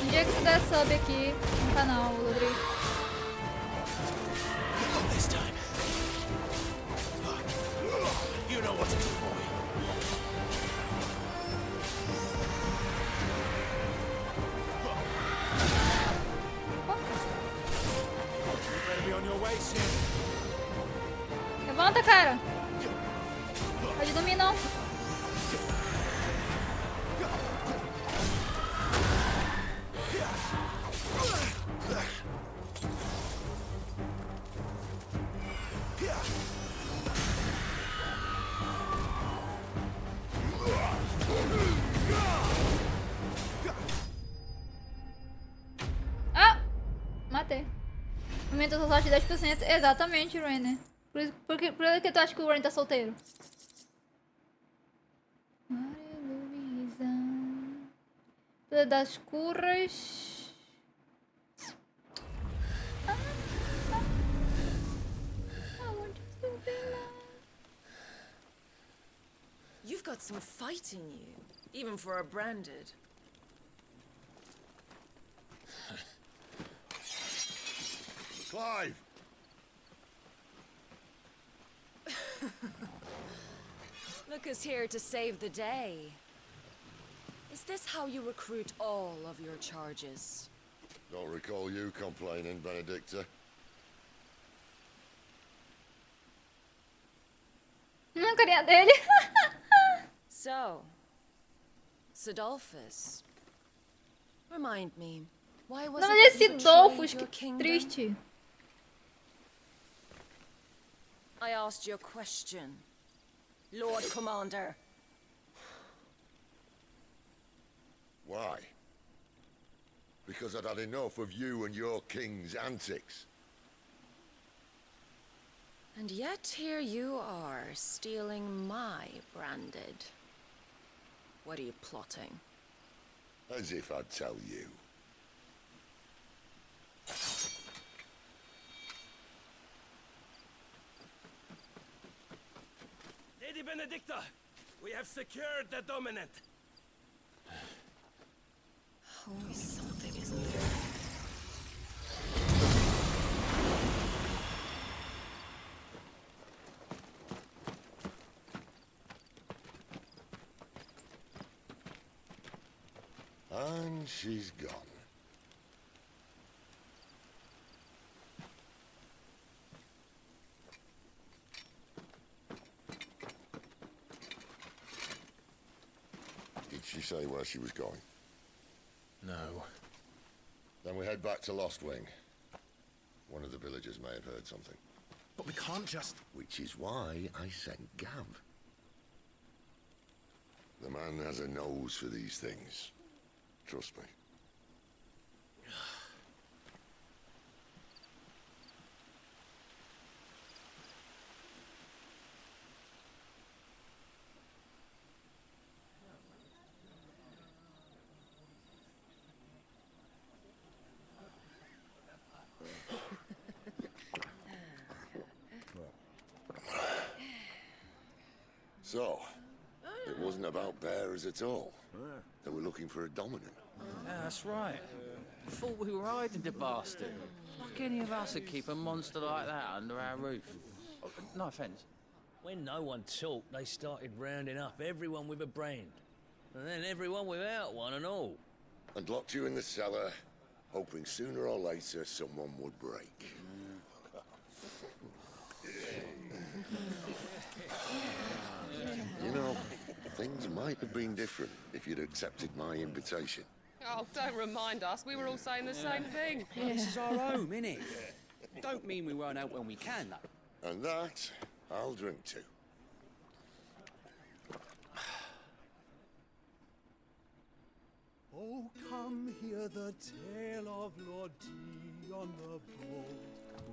Speaker 1: Um dia que você der sub aqui no canal, Rodrigo.
Speaker 11: This time. You know what to do, boy. You better be on your way, Sid.
Speaker 1: Levanta, cara. Pode dormir, não. Ah! Matei. Aumenta sua sorte de 10%. Exatamente, Rainer. Por que tu acha que o Rainer tá solteiro? Maria Luísa. Todas das curras.
Speaker 14: You've got some fight in you, even for a branded.
Speaker 12: Clive!
Speaker 14: Look who's here to save the day. Is this how you recruit all of your charges?
Speaker 12: Don't recall you complaining, Benedicta.
Speaker 1: Não, carinha dele.
Speaker 14: So, Sidolphus, remind me, why was
Speaker 1: Não,
Speaker 14: it
Speaker 1: mas
Speaker 14: that you
Speaker 1: esse Dolphus,
Speaker 14: betrayed your
Speaker 1: que
Speaker 14: kingdom?
Speaker 1: triste.
Speaker 14: I asked you a question, Lord Commander.
Speaker 12: Why? Because I'd had enough of you and your king's antics.
Speaker 14: And yet here you are, stealing my branded. What are you plotting?
Speaker 12: As if I'd tell you.
Speaker 6: Lady Benedicta, we have secured the dominant.
Speaker 14: Always something, isn't there?
Speaker 12: And she's gone. Did she say where she was going?
Speaker 13: No.
Speaker 12: Then we head back to Lost Wing. One of the villagers may have heard something.
Speaker 13: But we can't just...
Speaker 12: Which is why I sent Gav. The man has a nose for these things. Trust me. So, it wasn't about bearers at all. They were looking for a dominant.
Speaker 17: Yeah, that's right. Thought we were hiding the bastard. Like any of us would keep a monster like that under our roof. Oh, no offence.
Speaker 18: When no one talked, they started rounding up everyone with a brand. And then everyone without one and all.
Speaker 12: And locked you in the cellar, hoping sooner or later someone would break. You know, things might have been different if you'd accepted my invitation.
Speaker 19: Oh, don't remind us. We were all saying the same thing.
Speaker 17: This is our home, innit? Don't mean we won't out when we can, though.
Speaker 12: And that, I'll drink to.
Speaker 20: Oh, come hear the tale of Lord Dion the Bold,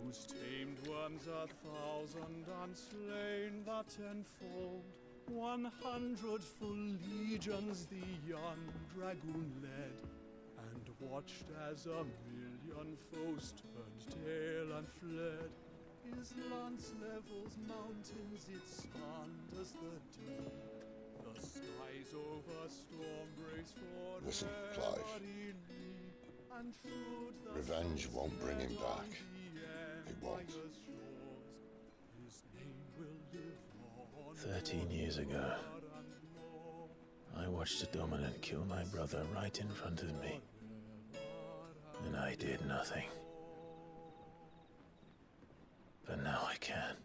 Speaker 20: whose tamed worms 1,000 and slain the tenfold. 100 full legions the young dragoon led, and watched as 1,000,000 foes turned tail and fled. His lance levels mountains, it slanders the deep. The skies over storm breaks for
Speaker 12: Listen, Clive.
Speaker 20: every leap, and should the
Speaker 12: Revenge won't bring him back. It won't.
Speaker 20: his name will live on
Speaker 13: 13 years ago, I watched a dominant kill my brother right in front of me. And I did nothing. But now I can.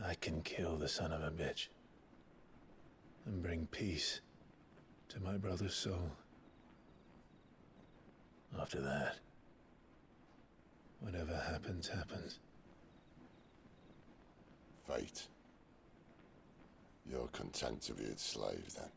Speaker 13: I can kill the son of a bitch. And bring peace to my brother's soul. After that, whatever happens, happens.
Speaker 12: Fate. You're content to be its slave, then?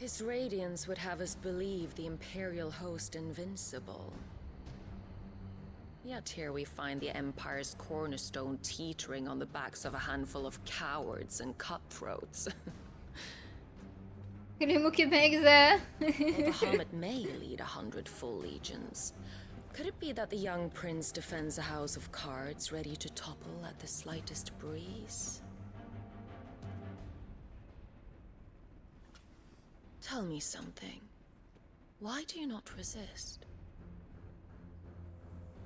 Speaker 14: His radiance would have us believe the Imperial host invincible. Yet here we find the Empire's cornerstone teetering on the backs of a handful of cowards and cutthroats.
Speaker 1: Queremos que bem quiser.
Speaker 14: Well, Bahamut may lead 100 full legions. Could it be that the young prince defends a house of cards ready to topple at the slightest breeze? Tell me something. Why do you not resist?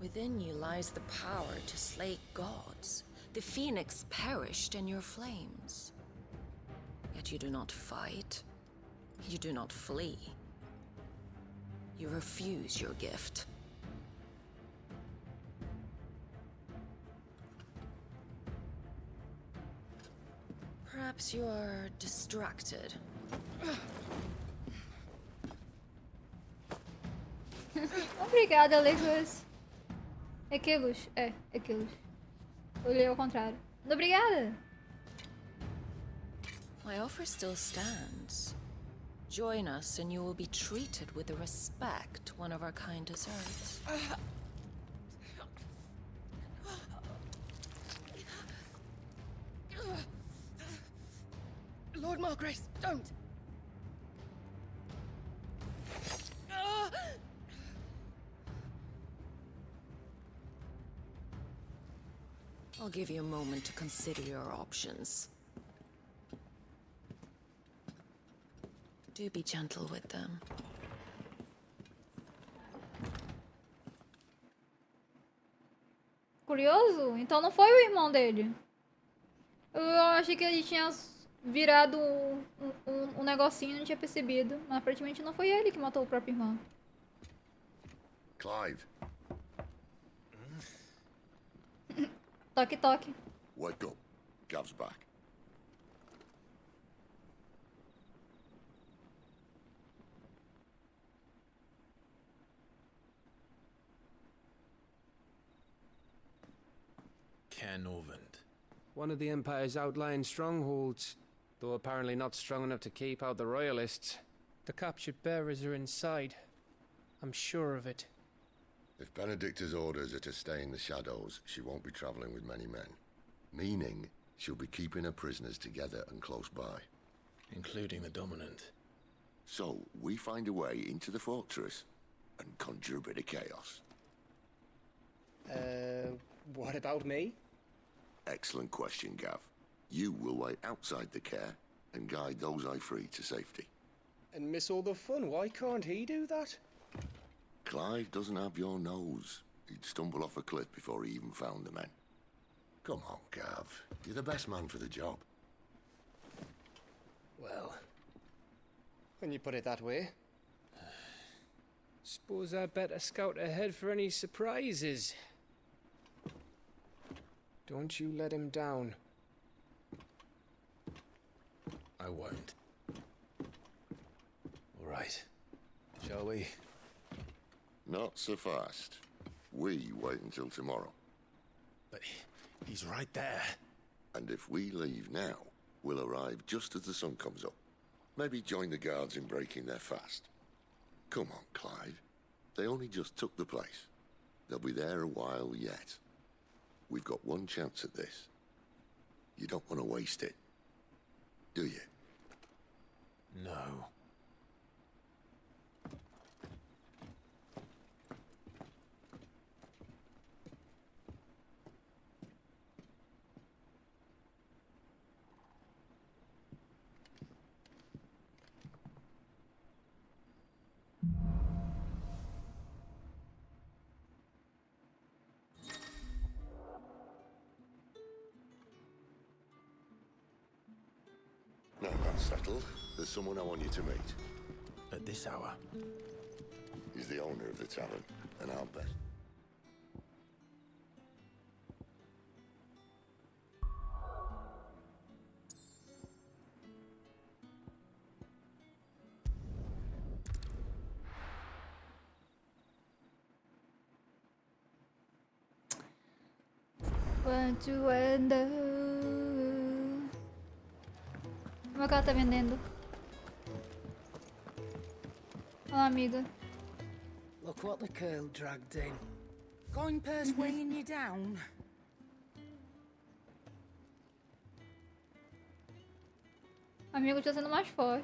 Speaker 14: Within you lies the power to slay gods. The phoenix perished in your flames. Yet you do not fight. You do not flee. You refuse your gift. Perhaps you are distracted.
Speaker 1: Obrigada, Legolas. Equilus. É, Equilus. Eu li ao contrário. Obrigada.
Speaker 14: My offer still stands. Join us and you will be treated with the respect one of our kind deserves.
Speaker 19: Lord Margrace, don't!
Speaker 14: I'll give you a moment to consider your options. Do be gentle with them.
Speaker 1: curioso, então não foi o irmão dele. Eu achei que ele tinha virado um negocinho e não tinha percebido. Mas aparentemente não foi ele que matou o próprio irmão.
Speaker 12: Clive.
Speaker 1: Toque, toque.
Speaker 12: Wake up. Gav's back.
Speaker 13: Cairnovent.
Speaker 15: One of the Empire's outlying strongholds, though apparently not strong enough to keep out the Royalists. The captured bearers are inside. I'm sure of it.
Speaker 12: If Benedicta's orders are to stay in the shadows, she won't be travelling with many men. Meaning, she'll be keeping her prisoners together and close by.
Speaker 13: Including the Dominant.
Speaker 12: So, we find a way into the fortress and conjure a bit of chaos.
Speaker 15: What about me?
Speaker 12: Excellent question, Gav. You will wait outside the care and guide those I free to safety.
Speaker 15: And miss all the fun. Why can't he do that?
Speaker 12: Clive doesn't have your nose. He'd stumble off a cliff before he even found the men. Come on, Gav. You're the best man for the job.
Speaker 15: Well, when you put it that way. Suppose I'd better scout ahead for any surprises. Don't you let him down.
Speaker 13: I won't. All right. Shall we?
Speaker 12: Not so fast. We wait until tomorrow.
Speaker 13: But he's right there.
Speaker 12: And if we leave now, we'll arrive just as the sun comes up. Maybe join the guards in breaking their fast. Come on, Clive. They only just took the place. They'll be there a while yet. We've got one chance at this. You don't want to waste it, do you?
Speaker 13: No.
Speaker 12: Now that's settled, there's someone I want you to meet.
Speaker 13: At this hour?
Speaker 12: He's the owner of the tavern, and I'll bet.
Speaker 1: Want to end up. Como é que ela tá vendendo? Olá, amiga.
Speaker 2: Look what the curl dragged in. Coin purse weighing you down.
Speaker 1: Amigo tá sendo mais forte.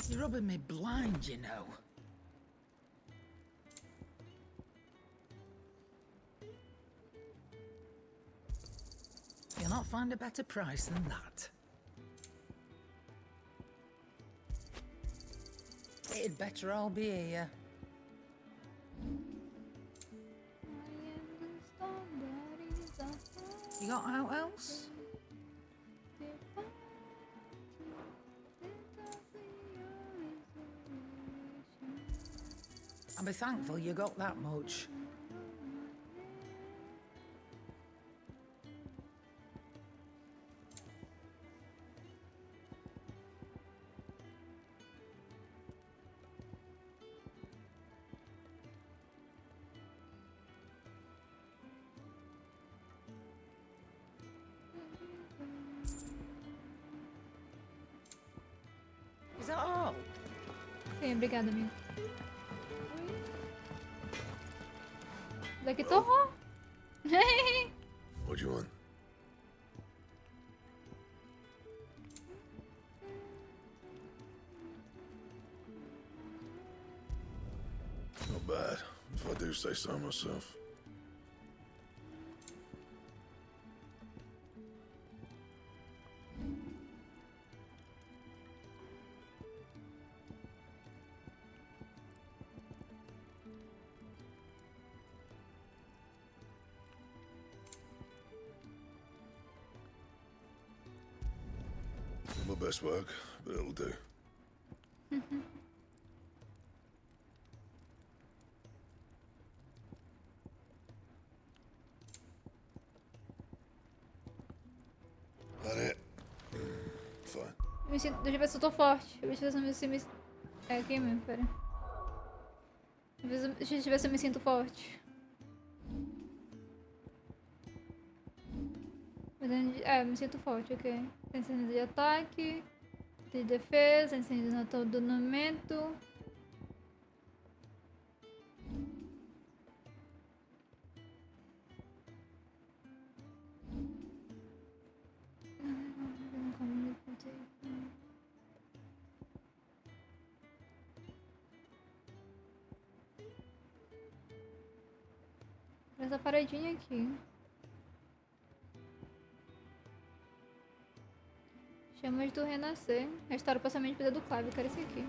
Speaker 2: You're rubbing me blind, you know. You'll not find a better price than that. It'd better all be here. You got out else? I'll be thankful you got that much. Is that all?
Speaker 1: Sim, obrigada, amigo. Daqui torrou.
Speaker 12: What do you want?
Speaker 4: Not bad, if I do say so myself.
Speaker 12: my best work, but it'll do. That it? Fine.
Speaker 1: Me sinto, deixa eu ver se eu tô forte. Deixa eu ver se me... É aqui mesmo, pera. Deixa eu ver se eu me sinto forte. Me sinto forte, ok. Sensação de ataque, de defesa, sensação de ordenamento. Essa paredinha aqui. Chamas do renascer. Restaura o passamento de poder do Clive. Eu quero esse aqui.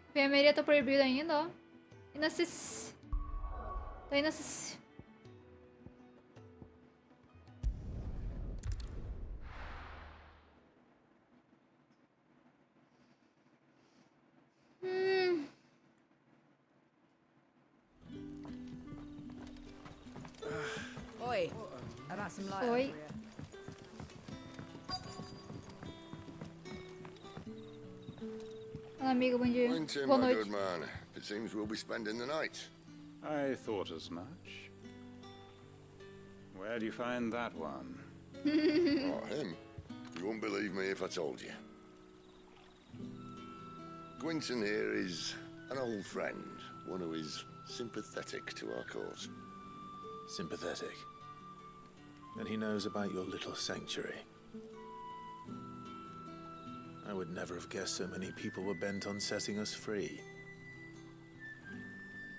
Speaker 1: Enfermeria tá proibida ainda, ó. Inacess... Tá inacess...
Speaker 21: Oi. About some light
Speaker 1: Oi.
Speaker 21: over here.
Speaker 1: Olá, amigo, bom dia.
Speaker 12: Winter,
Speaker 1: Boa
Speaker 12: my
Speaker 1: noite.
Speaker 12: good man. It seems we'll be spending the night.
Speaker 22: I thought as much. Where do you find that one?
Speaker 12: Oh, him? You wouldn't believe me if I told you. Gwynton here is an old friend, one who is sympathetic to our cause.
Speaker 4: Sympathetic. And he knows about your little sanctuary. I would never have guessed so many people were bent on setting us free.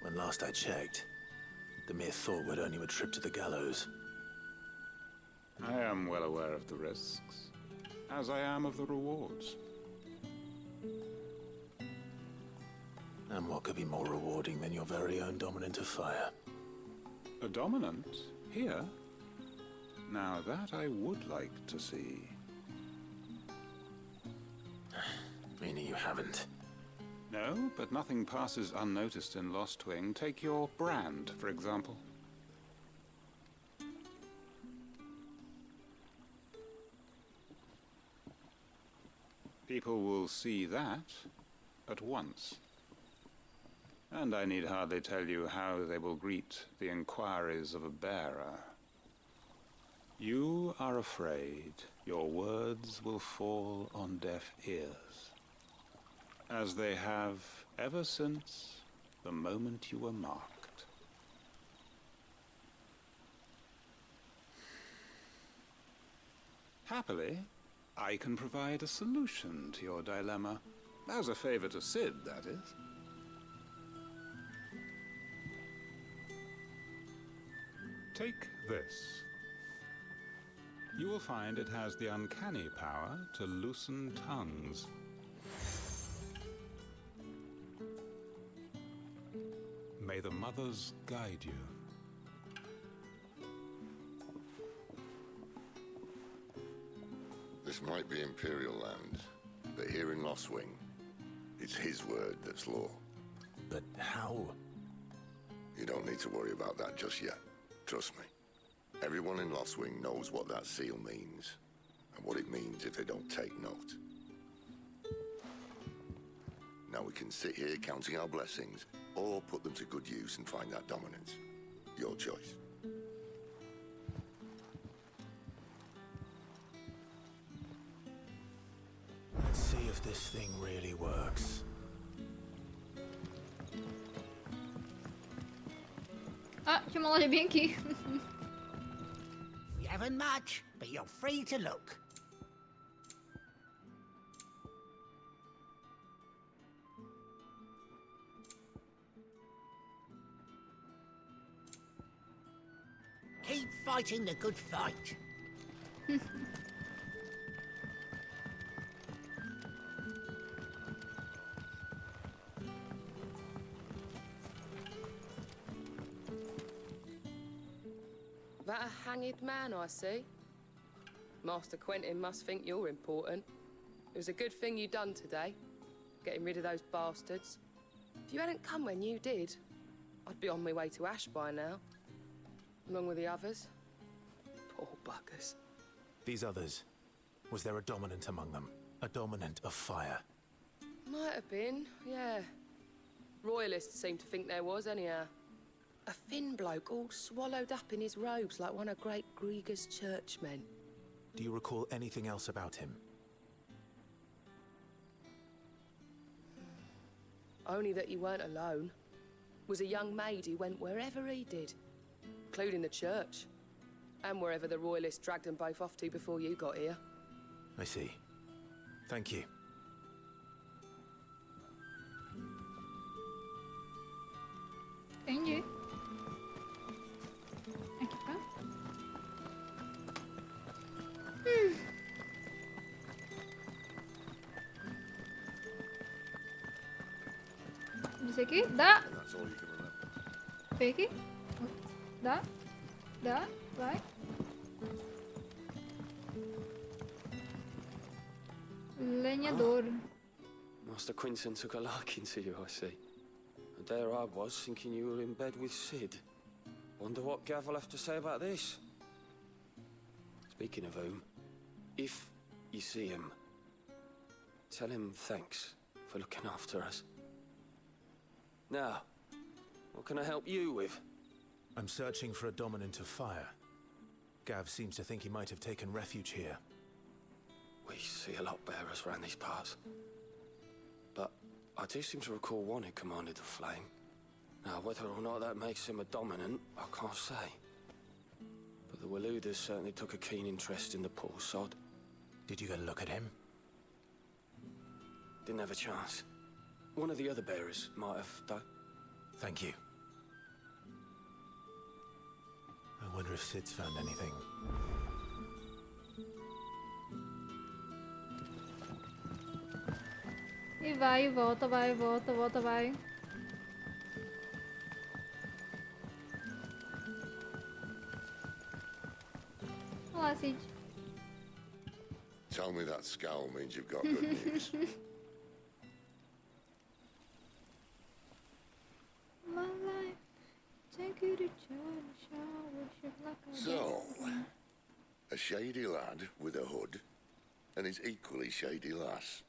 Speaker 4: When last I checked, the mere thought would earn you a trip to the gallows.
Speaker 22: I am well aware of the risks, as I am of the rewards.
Speaker 4: And what could be more rewarding than your very own dominant of fire?
Speaker 22: A dominant? Here? Now that I would like to see.
Speaker 4: Meaning you haven't?
Speaker 22: No, but nothing passes unnoticed in Lost Wing. Take your brand, for example. People will see that at once. And I need hardly tell you how they will greet the inquiries of a bearer. You are afraid your words will fall on deaf ears, as they have ever since the moment you were marked. Happily, I can provide a solution to your dilemma, as a favor to Sid, that is. Take this. You will find it has the uncanny power to loosen tongues. May the mothers guide you.
Speaker 12: This might be Imperial land, but here in Lost Wing, it's his word that's law.
Speaker 4: But how?
Speaker 12: You don't need to worry about that just yet. Trust me. Everyone in Lost Wing knows what that seal means, and what it means if they don't take note. Now we can sit here counting our blessings, or put them to good use and find that dominance. Your choice.
Speaker 4: Let's see if this thing really works.
Speaker 1: Ah, tinha uma loja bem aqui.
Speaker 23: We haven't much, but you're free to look. Keep fighting the good fight.
Speaker 19: That a hanged man I see? Master Quentin must think you're important. It was a good thing you done today, getting rid of those bastards. If you hadn't come when you did, I'd be on my way to Ash by now, along with the others. Poor buggers.
Speaker 13: These others, was there a dominant among them? A dominant of fire?
Speaker 19: Might have been, yeah. Royalists seem to think there was, anyhow. A thin bloke all swallowed up in his robes like one of Great Grieger's churchmen.
Speaker 13: Do you recall anything else about him?
Speaker 19: Only that he weren't alone. Was a young maid who went wherever he did, including the church, and wherever the Royalists dragged them both off to before you got here.
Speaker 13: I see. Thank you.
Speaker 1: Entendi. Aqui tá. Isso aqui dá. Pegue. Dá. Dá. Vai. Lenhador.
Speaker 3: Master Quentin took a liking to you, I see. And there I was, thinking you were in bed with Sid. Wonder what Gav will have to say about this. Speaking of whom, if you see him, tell him thanks for looking after us. Now, what can I help you with?
Speaker 13: I'm searching for a dominant of fire. Gav seems to think he might have taken refuge here.
Speaker 3: We see a lot bearers around these parts. But I do seem to recall one who commanded the flame. Now, whether or not that makes him a dominant, I can't say. But the Waluders certainly took a keen interest in the poor sod.
Speaker 13: Did you get a look at him?
Speaker 3: Didn't have a chance. One of the other bearers might have, though.
Speaker 13: Thank you. I wonder if Sid's found anything.
Speaker 1: E vai, e volta, vai, volta, volta, vai. Olá, Sid.
Speaker 12: Tell me that scowl means you've got good news.
Speaker 1: My life, take you to church, I worship like a
Speaker 12: So, a shady lad with a hood, and his equally shady lass.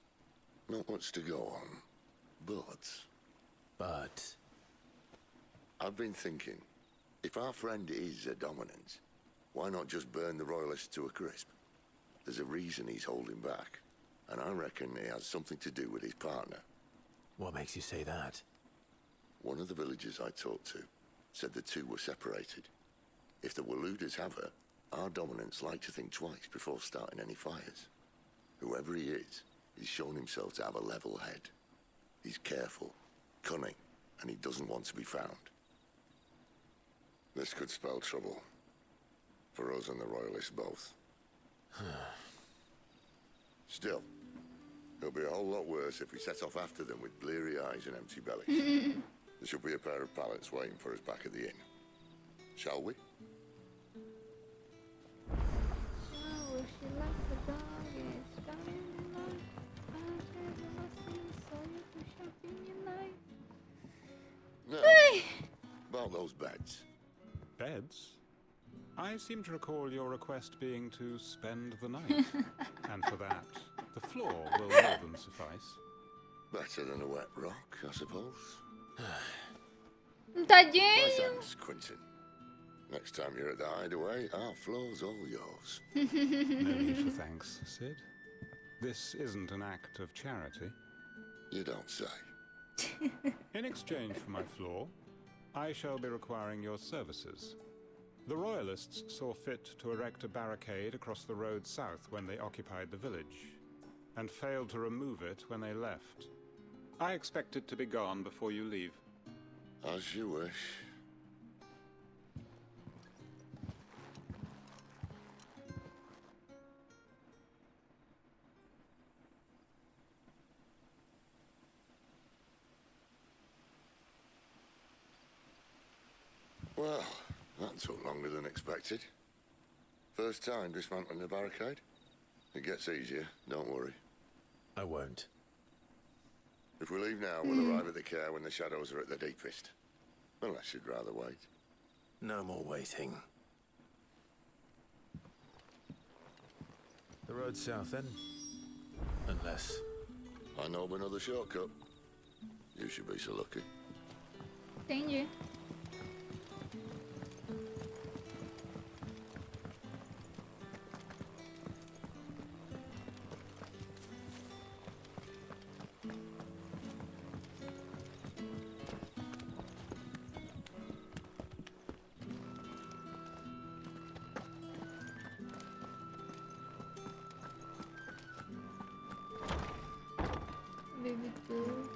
Speaker 12: Not much to go on, but... I've been thinking, if our friend is a dominant, why not just burn the Royalists to a crisp? There's a reason he's holding back, and I reckon he has something to do with his partner.
Speaker 13: What makes you say that?
Speaker 12: One of the villagers I talked to said the two were separated. If the Waluders have her, our dominants like to think twice before starting any fires. Whoever he is, he's shown himself to have a level head. He's careful, cunning, and he doesn't want to be found. This could spell trouble. For us and the Royalists both. Still, it'll be a whole lot worse if we set off after them with bleary eyes and empty bellies. There should be a pair of pallets waiting for us back at the inn. Shall we? Now, about those beds.
Speaker 22: Beds? I seem to recall your request being to spend the night. And for that, the floor will more than suffice.
Speaker 12: Better than a wet rock, I suppose. My
Speaker 1: Tadinho!
Speaker 12: thanks, Quentin. Next time you're at the hideaway, our floor's all yours.
Speaker 22: No need for thanks, Sid. This isn't an act of charity.
Speaker 12: You don't say.
Speaker 22: In exchange for my floor, I shall be requiring your services. The Royalists saw fit to erect a barricade across the road south when they occupied the village, and failed to remove it when they left. I expect it to be gone before you leave.
Speaker 12: As you wish. Well, that took longer than expected. First time dismantling the barricade? It gets easier, don't worry.
Speaker 4: I won't.
Speaker 12: If we leave now, we'll arrive at the care when the shadows are at their deepest. Unless you'd rather wait.
Speaker 4: No more waiting. The road south, then? Unless...
Speaker 12: I know of another shortcut. You should be so lucky.
Speaker 1: Entendi. Baby girl.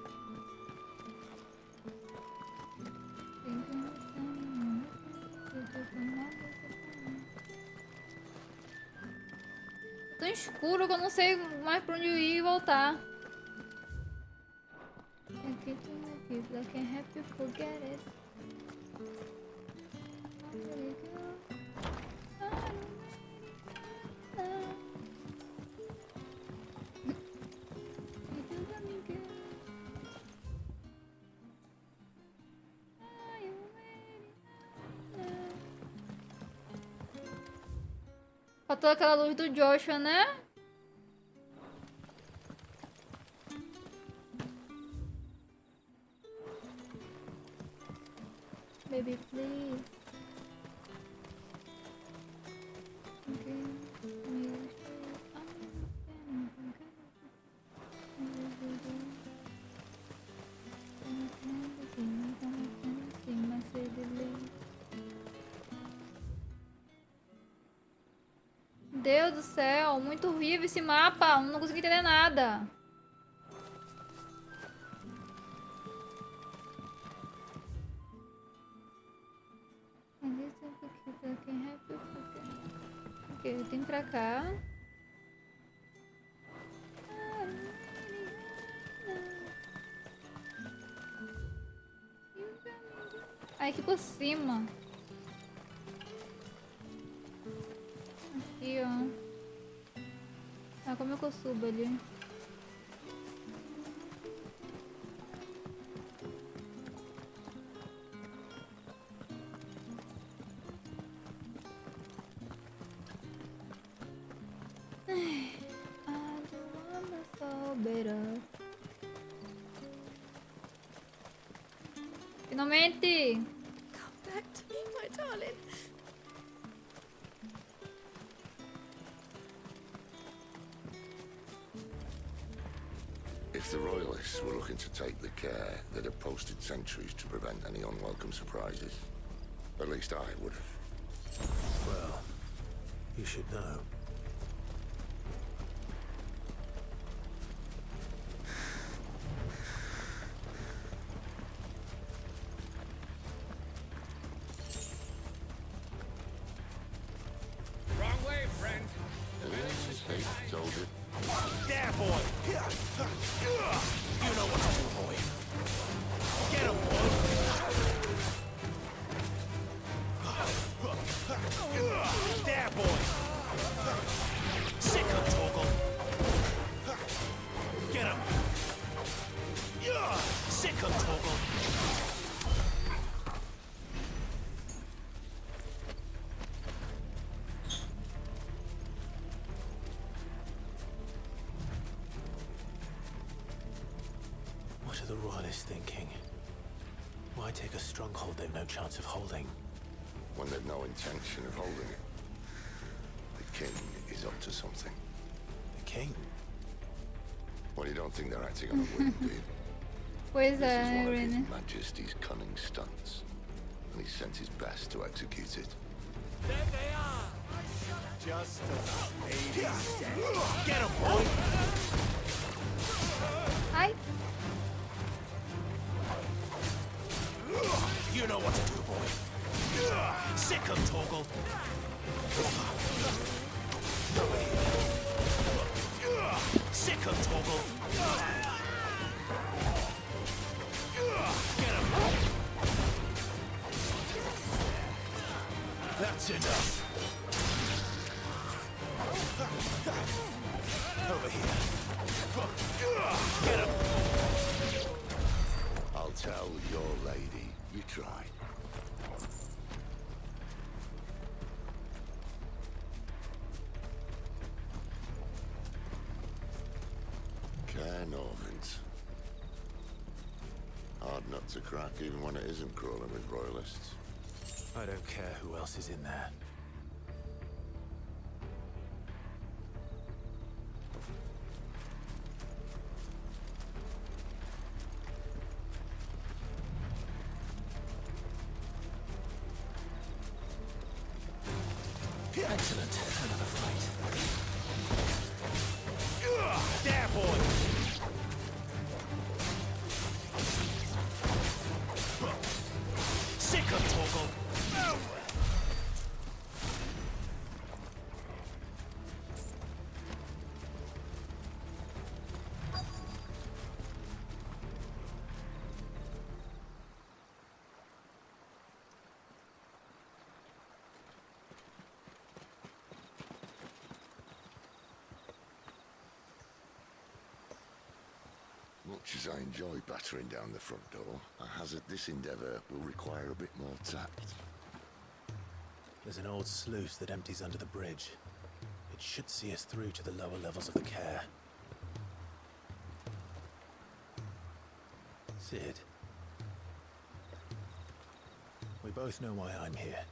Speaker 1: Tão escuro que eu não sei mais pra onde ir e voltar. I can't help you forget it. Faltou aquela luz do Joshua, né? Baby, please. Okay. Deus do céu, muito horrível esse mapa, não consigo entender nada. Ok, eu tenho pra cá. Ai, aqui por cima. Aqui, ó. Ah, como é que eu subo ali? Finalmente!
Speaker 14: Come back to me, my darling.
Speaker 12: If the Royalists were looking to take the care, they'd have posted sentries to prevent any unwelcome surprises. At least I would have.
Speaker 4: Well, you should know.
Speaker 6: Wrong way, friend.
Speaker 12: Told you.
Speaker 6: There, boy. You know what to do, boy. Get him, boy. There, boy. Sick of Torgal. Get him. Sick of Torgal.
Speaker 4: What are the Royalists thinking? Why take a stronghold they've no chance of holding?
Speaker 12: When they've no intention of holding it. The king is up to something.
Speaker 4: The king?
Speaker 12: Well, you don't think they're acting on a whim, do you?
Speaker 1: Pois
Speaker 12: This is
Speaker 1: é,
Speaker 12: one of His
Speaker 1: Irene.
Speaker 12: Majesty's cunning stunts, and he sent his best to execute it.
Speaker 6: There they are. Just a lady. Get him, boy.
Speaker 1: Ai.
Speaker 6: You know what to do, boy. Sick of Torgal. Sick of Torgal. Get him.
Speaker 4: That's enough.
Speaker 12: Well, your lady, you try. Care Normans. Hard nut to crack, even when it isn't crawling with royalists.
Speaker 13: I don't care who else is in there. Excellent. Another fight.
Speaker 6: There, boy! Sick of Torgal!
Speaker 12: Much as I enjoy battering down the front door, I hazard this endeavour will require a bit more tact.
Speaker 13: There's an old sluice that empties under the bridge. It should see us through to the lower levels of the care. Sid. We both know why I'm here.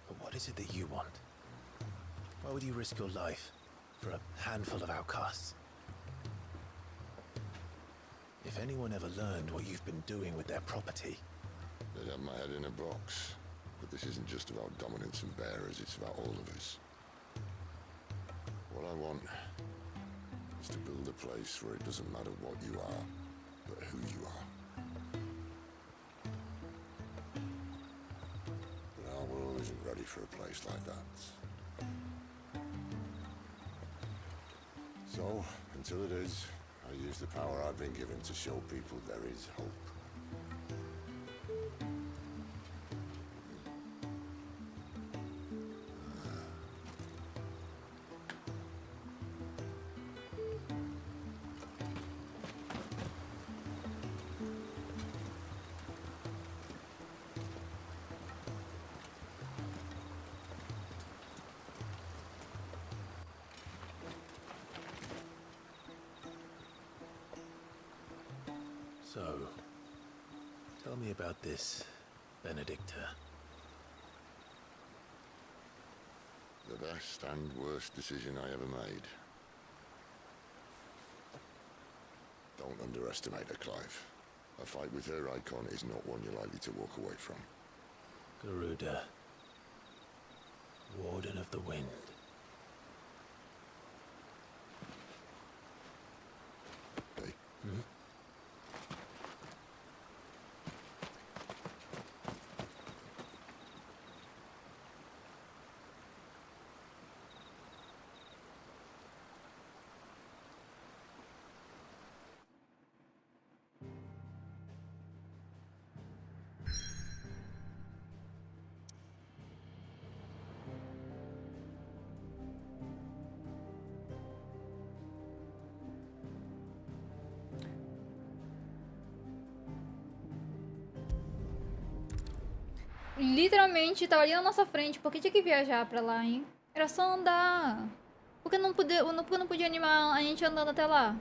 Speaker 13: But what is it that you want? Why would you risk your life for a handful of outcasts? If anyone ever learned what you've been doing with their property...
Speaker 12: They'd have my head in a box. But this isn't just about dominance and bearers, it's about all of us. What I want is to build a place where it doesn't matter what you are, but who you are. But our world isn't ready for a place like that. So, until it is, I use the power I've been given to show people there is hope.
Speaker 13: So, tell me about this, Benedicta.
Speaker 12: The best and worst decision I ever made. Don't underestimate her, Clive. A fight with her icon is not one you're likely to walk away from.
Speaker 13: Garuda, Warden of the Wind.
Speaker 12: Hey?
Speaker 13: Hmm?
Speaker 1: Literalmente tava ali na nossa frente. Por que tinha que viajar pra lá, hein? Era só andar. Por que não podia animar a gente andando até lá?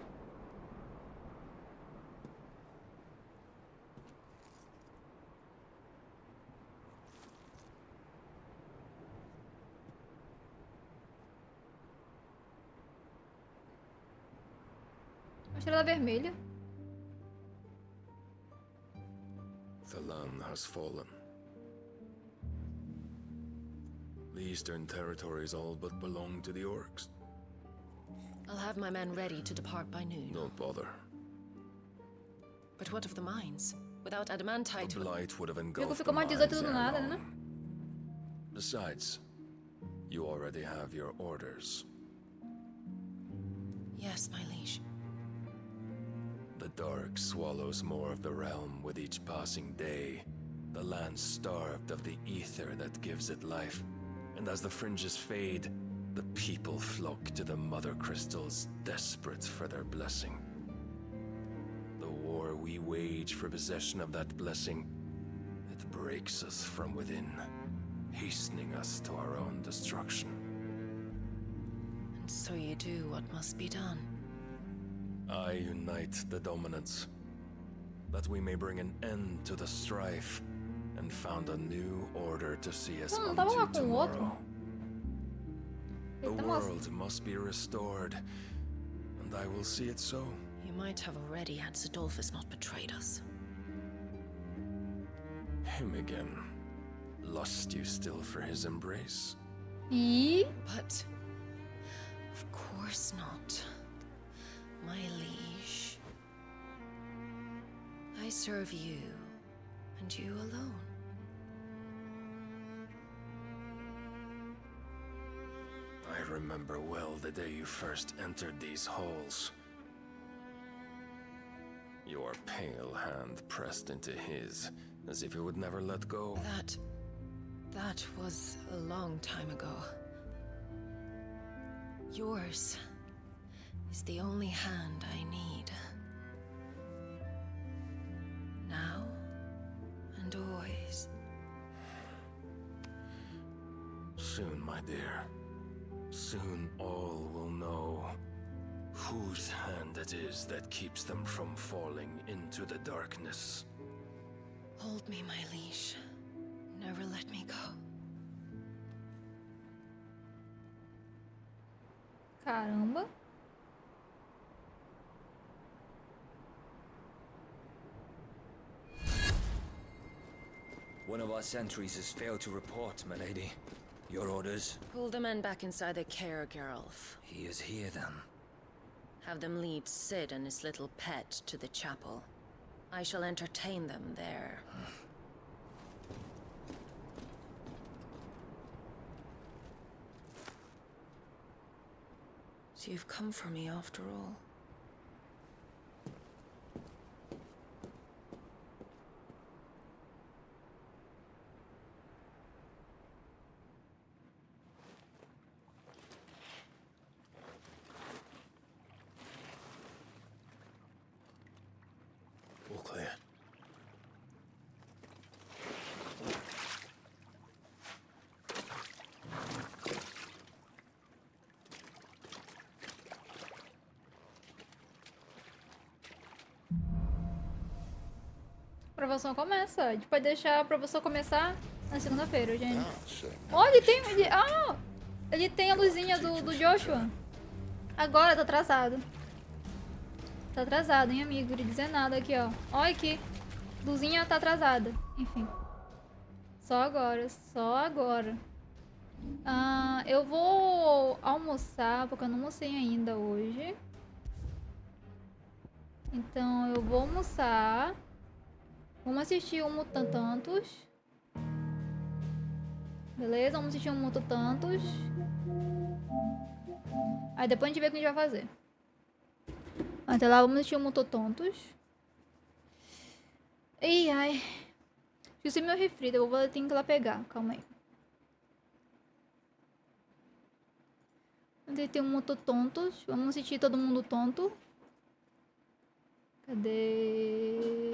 Speaker 1: A estrela vermelha.
Speaker 5: The land has fallen. The eastern territories all but belong to the orcs.
Speaker 14: I'll have my men ready to depart by noon.
Speaker 5: Don't bother.
Speaker 14: But what of the mines? Without adamantite...
Speaker 5: The blight would have
Speaker 1: Ficou
Speaker 5: engulfed the
Speaker 1: ficou mais
Speaker 5: mines
Speaker 1: 18 do
Speaker 5: ere
Speaker 1: nada, né?
Speaker 5: long. Besides, you already have your orders.
Speaker 14: Yes, my liege.
Speaker 5: The dark swallows more of the realm with each passing day. The land starved of the ether that gives it life. And as the fringes fade, the people flock to the mother crystals, desperate for their blessing. The war we wage for possession of that blessing, it breaks us from within, hastening us to our own destruction.
Speaker 14: And so you do what must be done.
Speaker 5: I unite the dominants, that we may bring an end to the strife and found a new order to see us unto tomorrow. The world must be restored, and I will see it so.
Speaker 14: You might have already had Adolphus not betrayed us.
Speaker 5: Him again. Lust you still for his embrace?
Speaker 14: But of course not, my liege. I serve you, and you alone.
Speaker 5: I remember well the day you first entered these halls. Your pale hand pressed into his, as if it would never let go.
Speaker 14: That was a long time ago. Yours is the only hand I need. Now and always.
Speaker 5: Soon, my dear. Soon all will know whose hand it is that keeps them from falling into the darkness.
Speaker 14: Hold me, my liege. Never let me go.
Speaker 1: Caramba.
Speaker 16: One of our sentries has failed to report, my lady. Your orders?
Speaker 14: Pull the men back inside the care, Geralf.
Speaker 16: He is here, then.
Speaker 14: Have them lead Sid and his little pet to the chapel. I shall entertain them there. So you've come for me after all.
Speaker 4: All clear.
Speaker 1: A provação começa. A gente pode deixar a provação começar na segunda-feira, gente. Olha, ele tem a luzinha do Joshua. Agora tá atrasado. Tá atrasado, hein, amigo? Não dizer nada aqui, ó. Olha aqui. Luzinha tá atrasada. Enfim. Só agora, só agora. Eu vou almoçar, porque eu não almocei ainda hoje. Então eu vou almoçar. Vamos assistir um Mutantantos. Beleza? Vamos assistir um Mutantantos. Aí depois a gente vê o que a gente vai fazer. Até lá vamos assistir um Mutantantos. Ai. Esqueci meu refri, eu vou ter que ir lá pegar. Calma aí. Vamos ter um Mutantantos. Vamos assistir Todo Mundo Tonto. Cadê?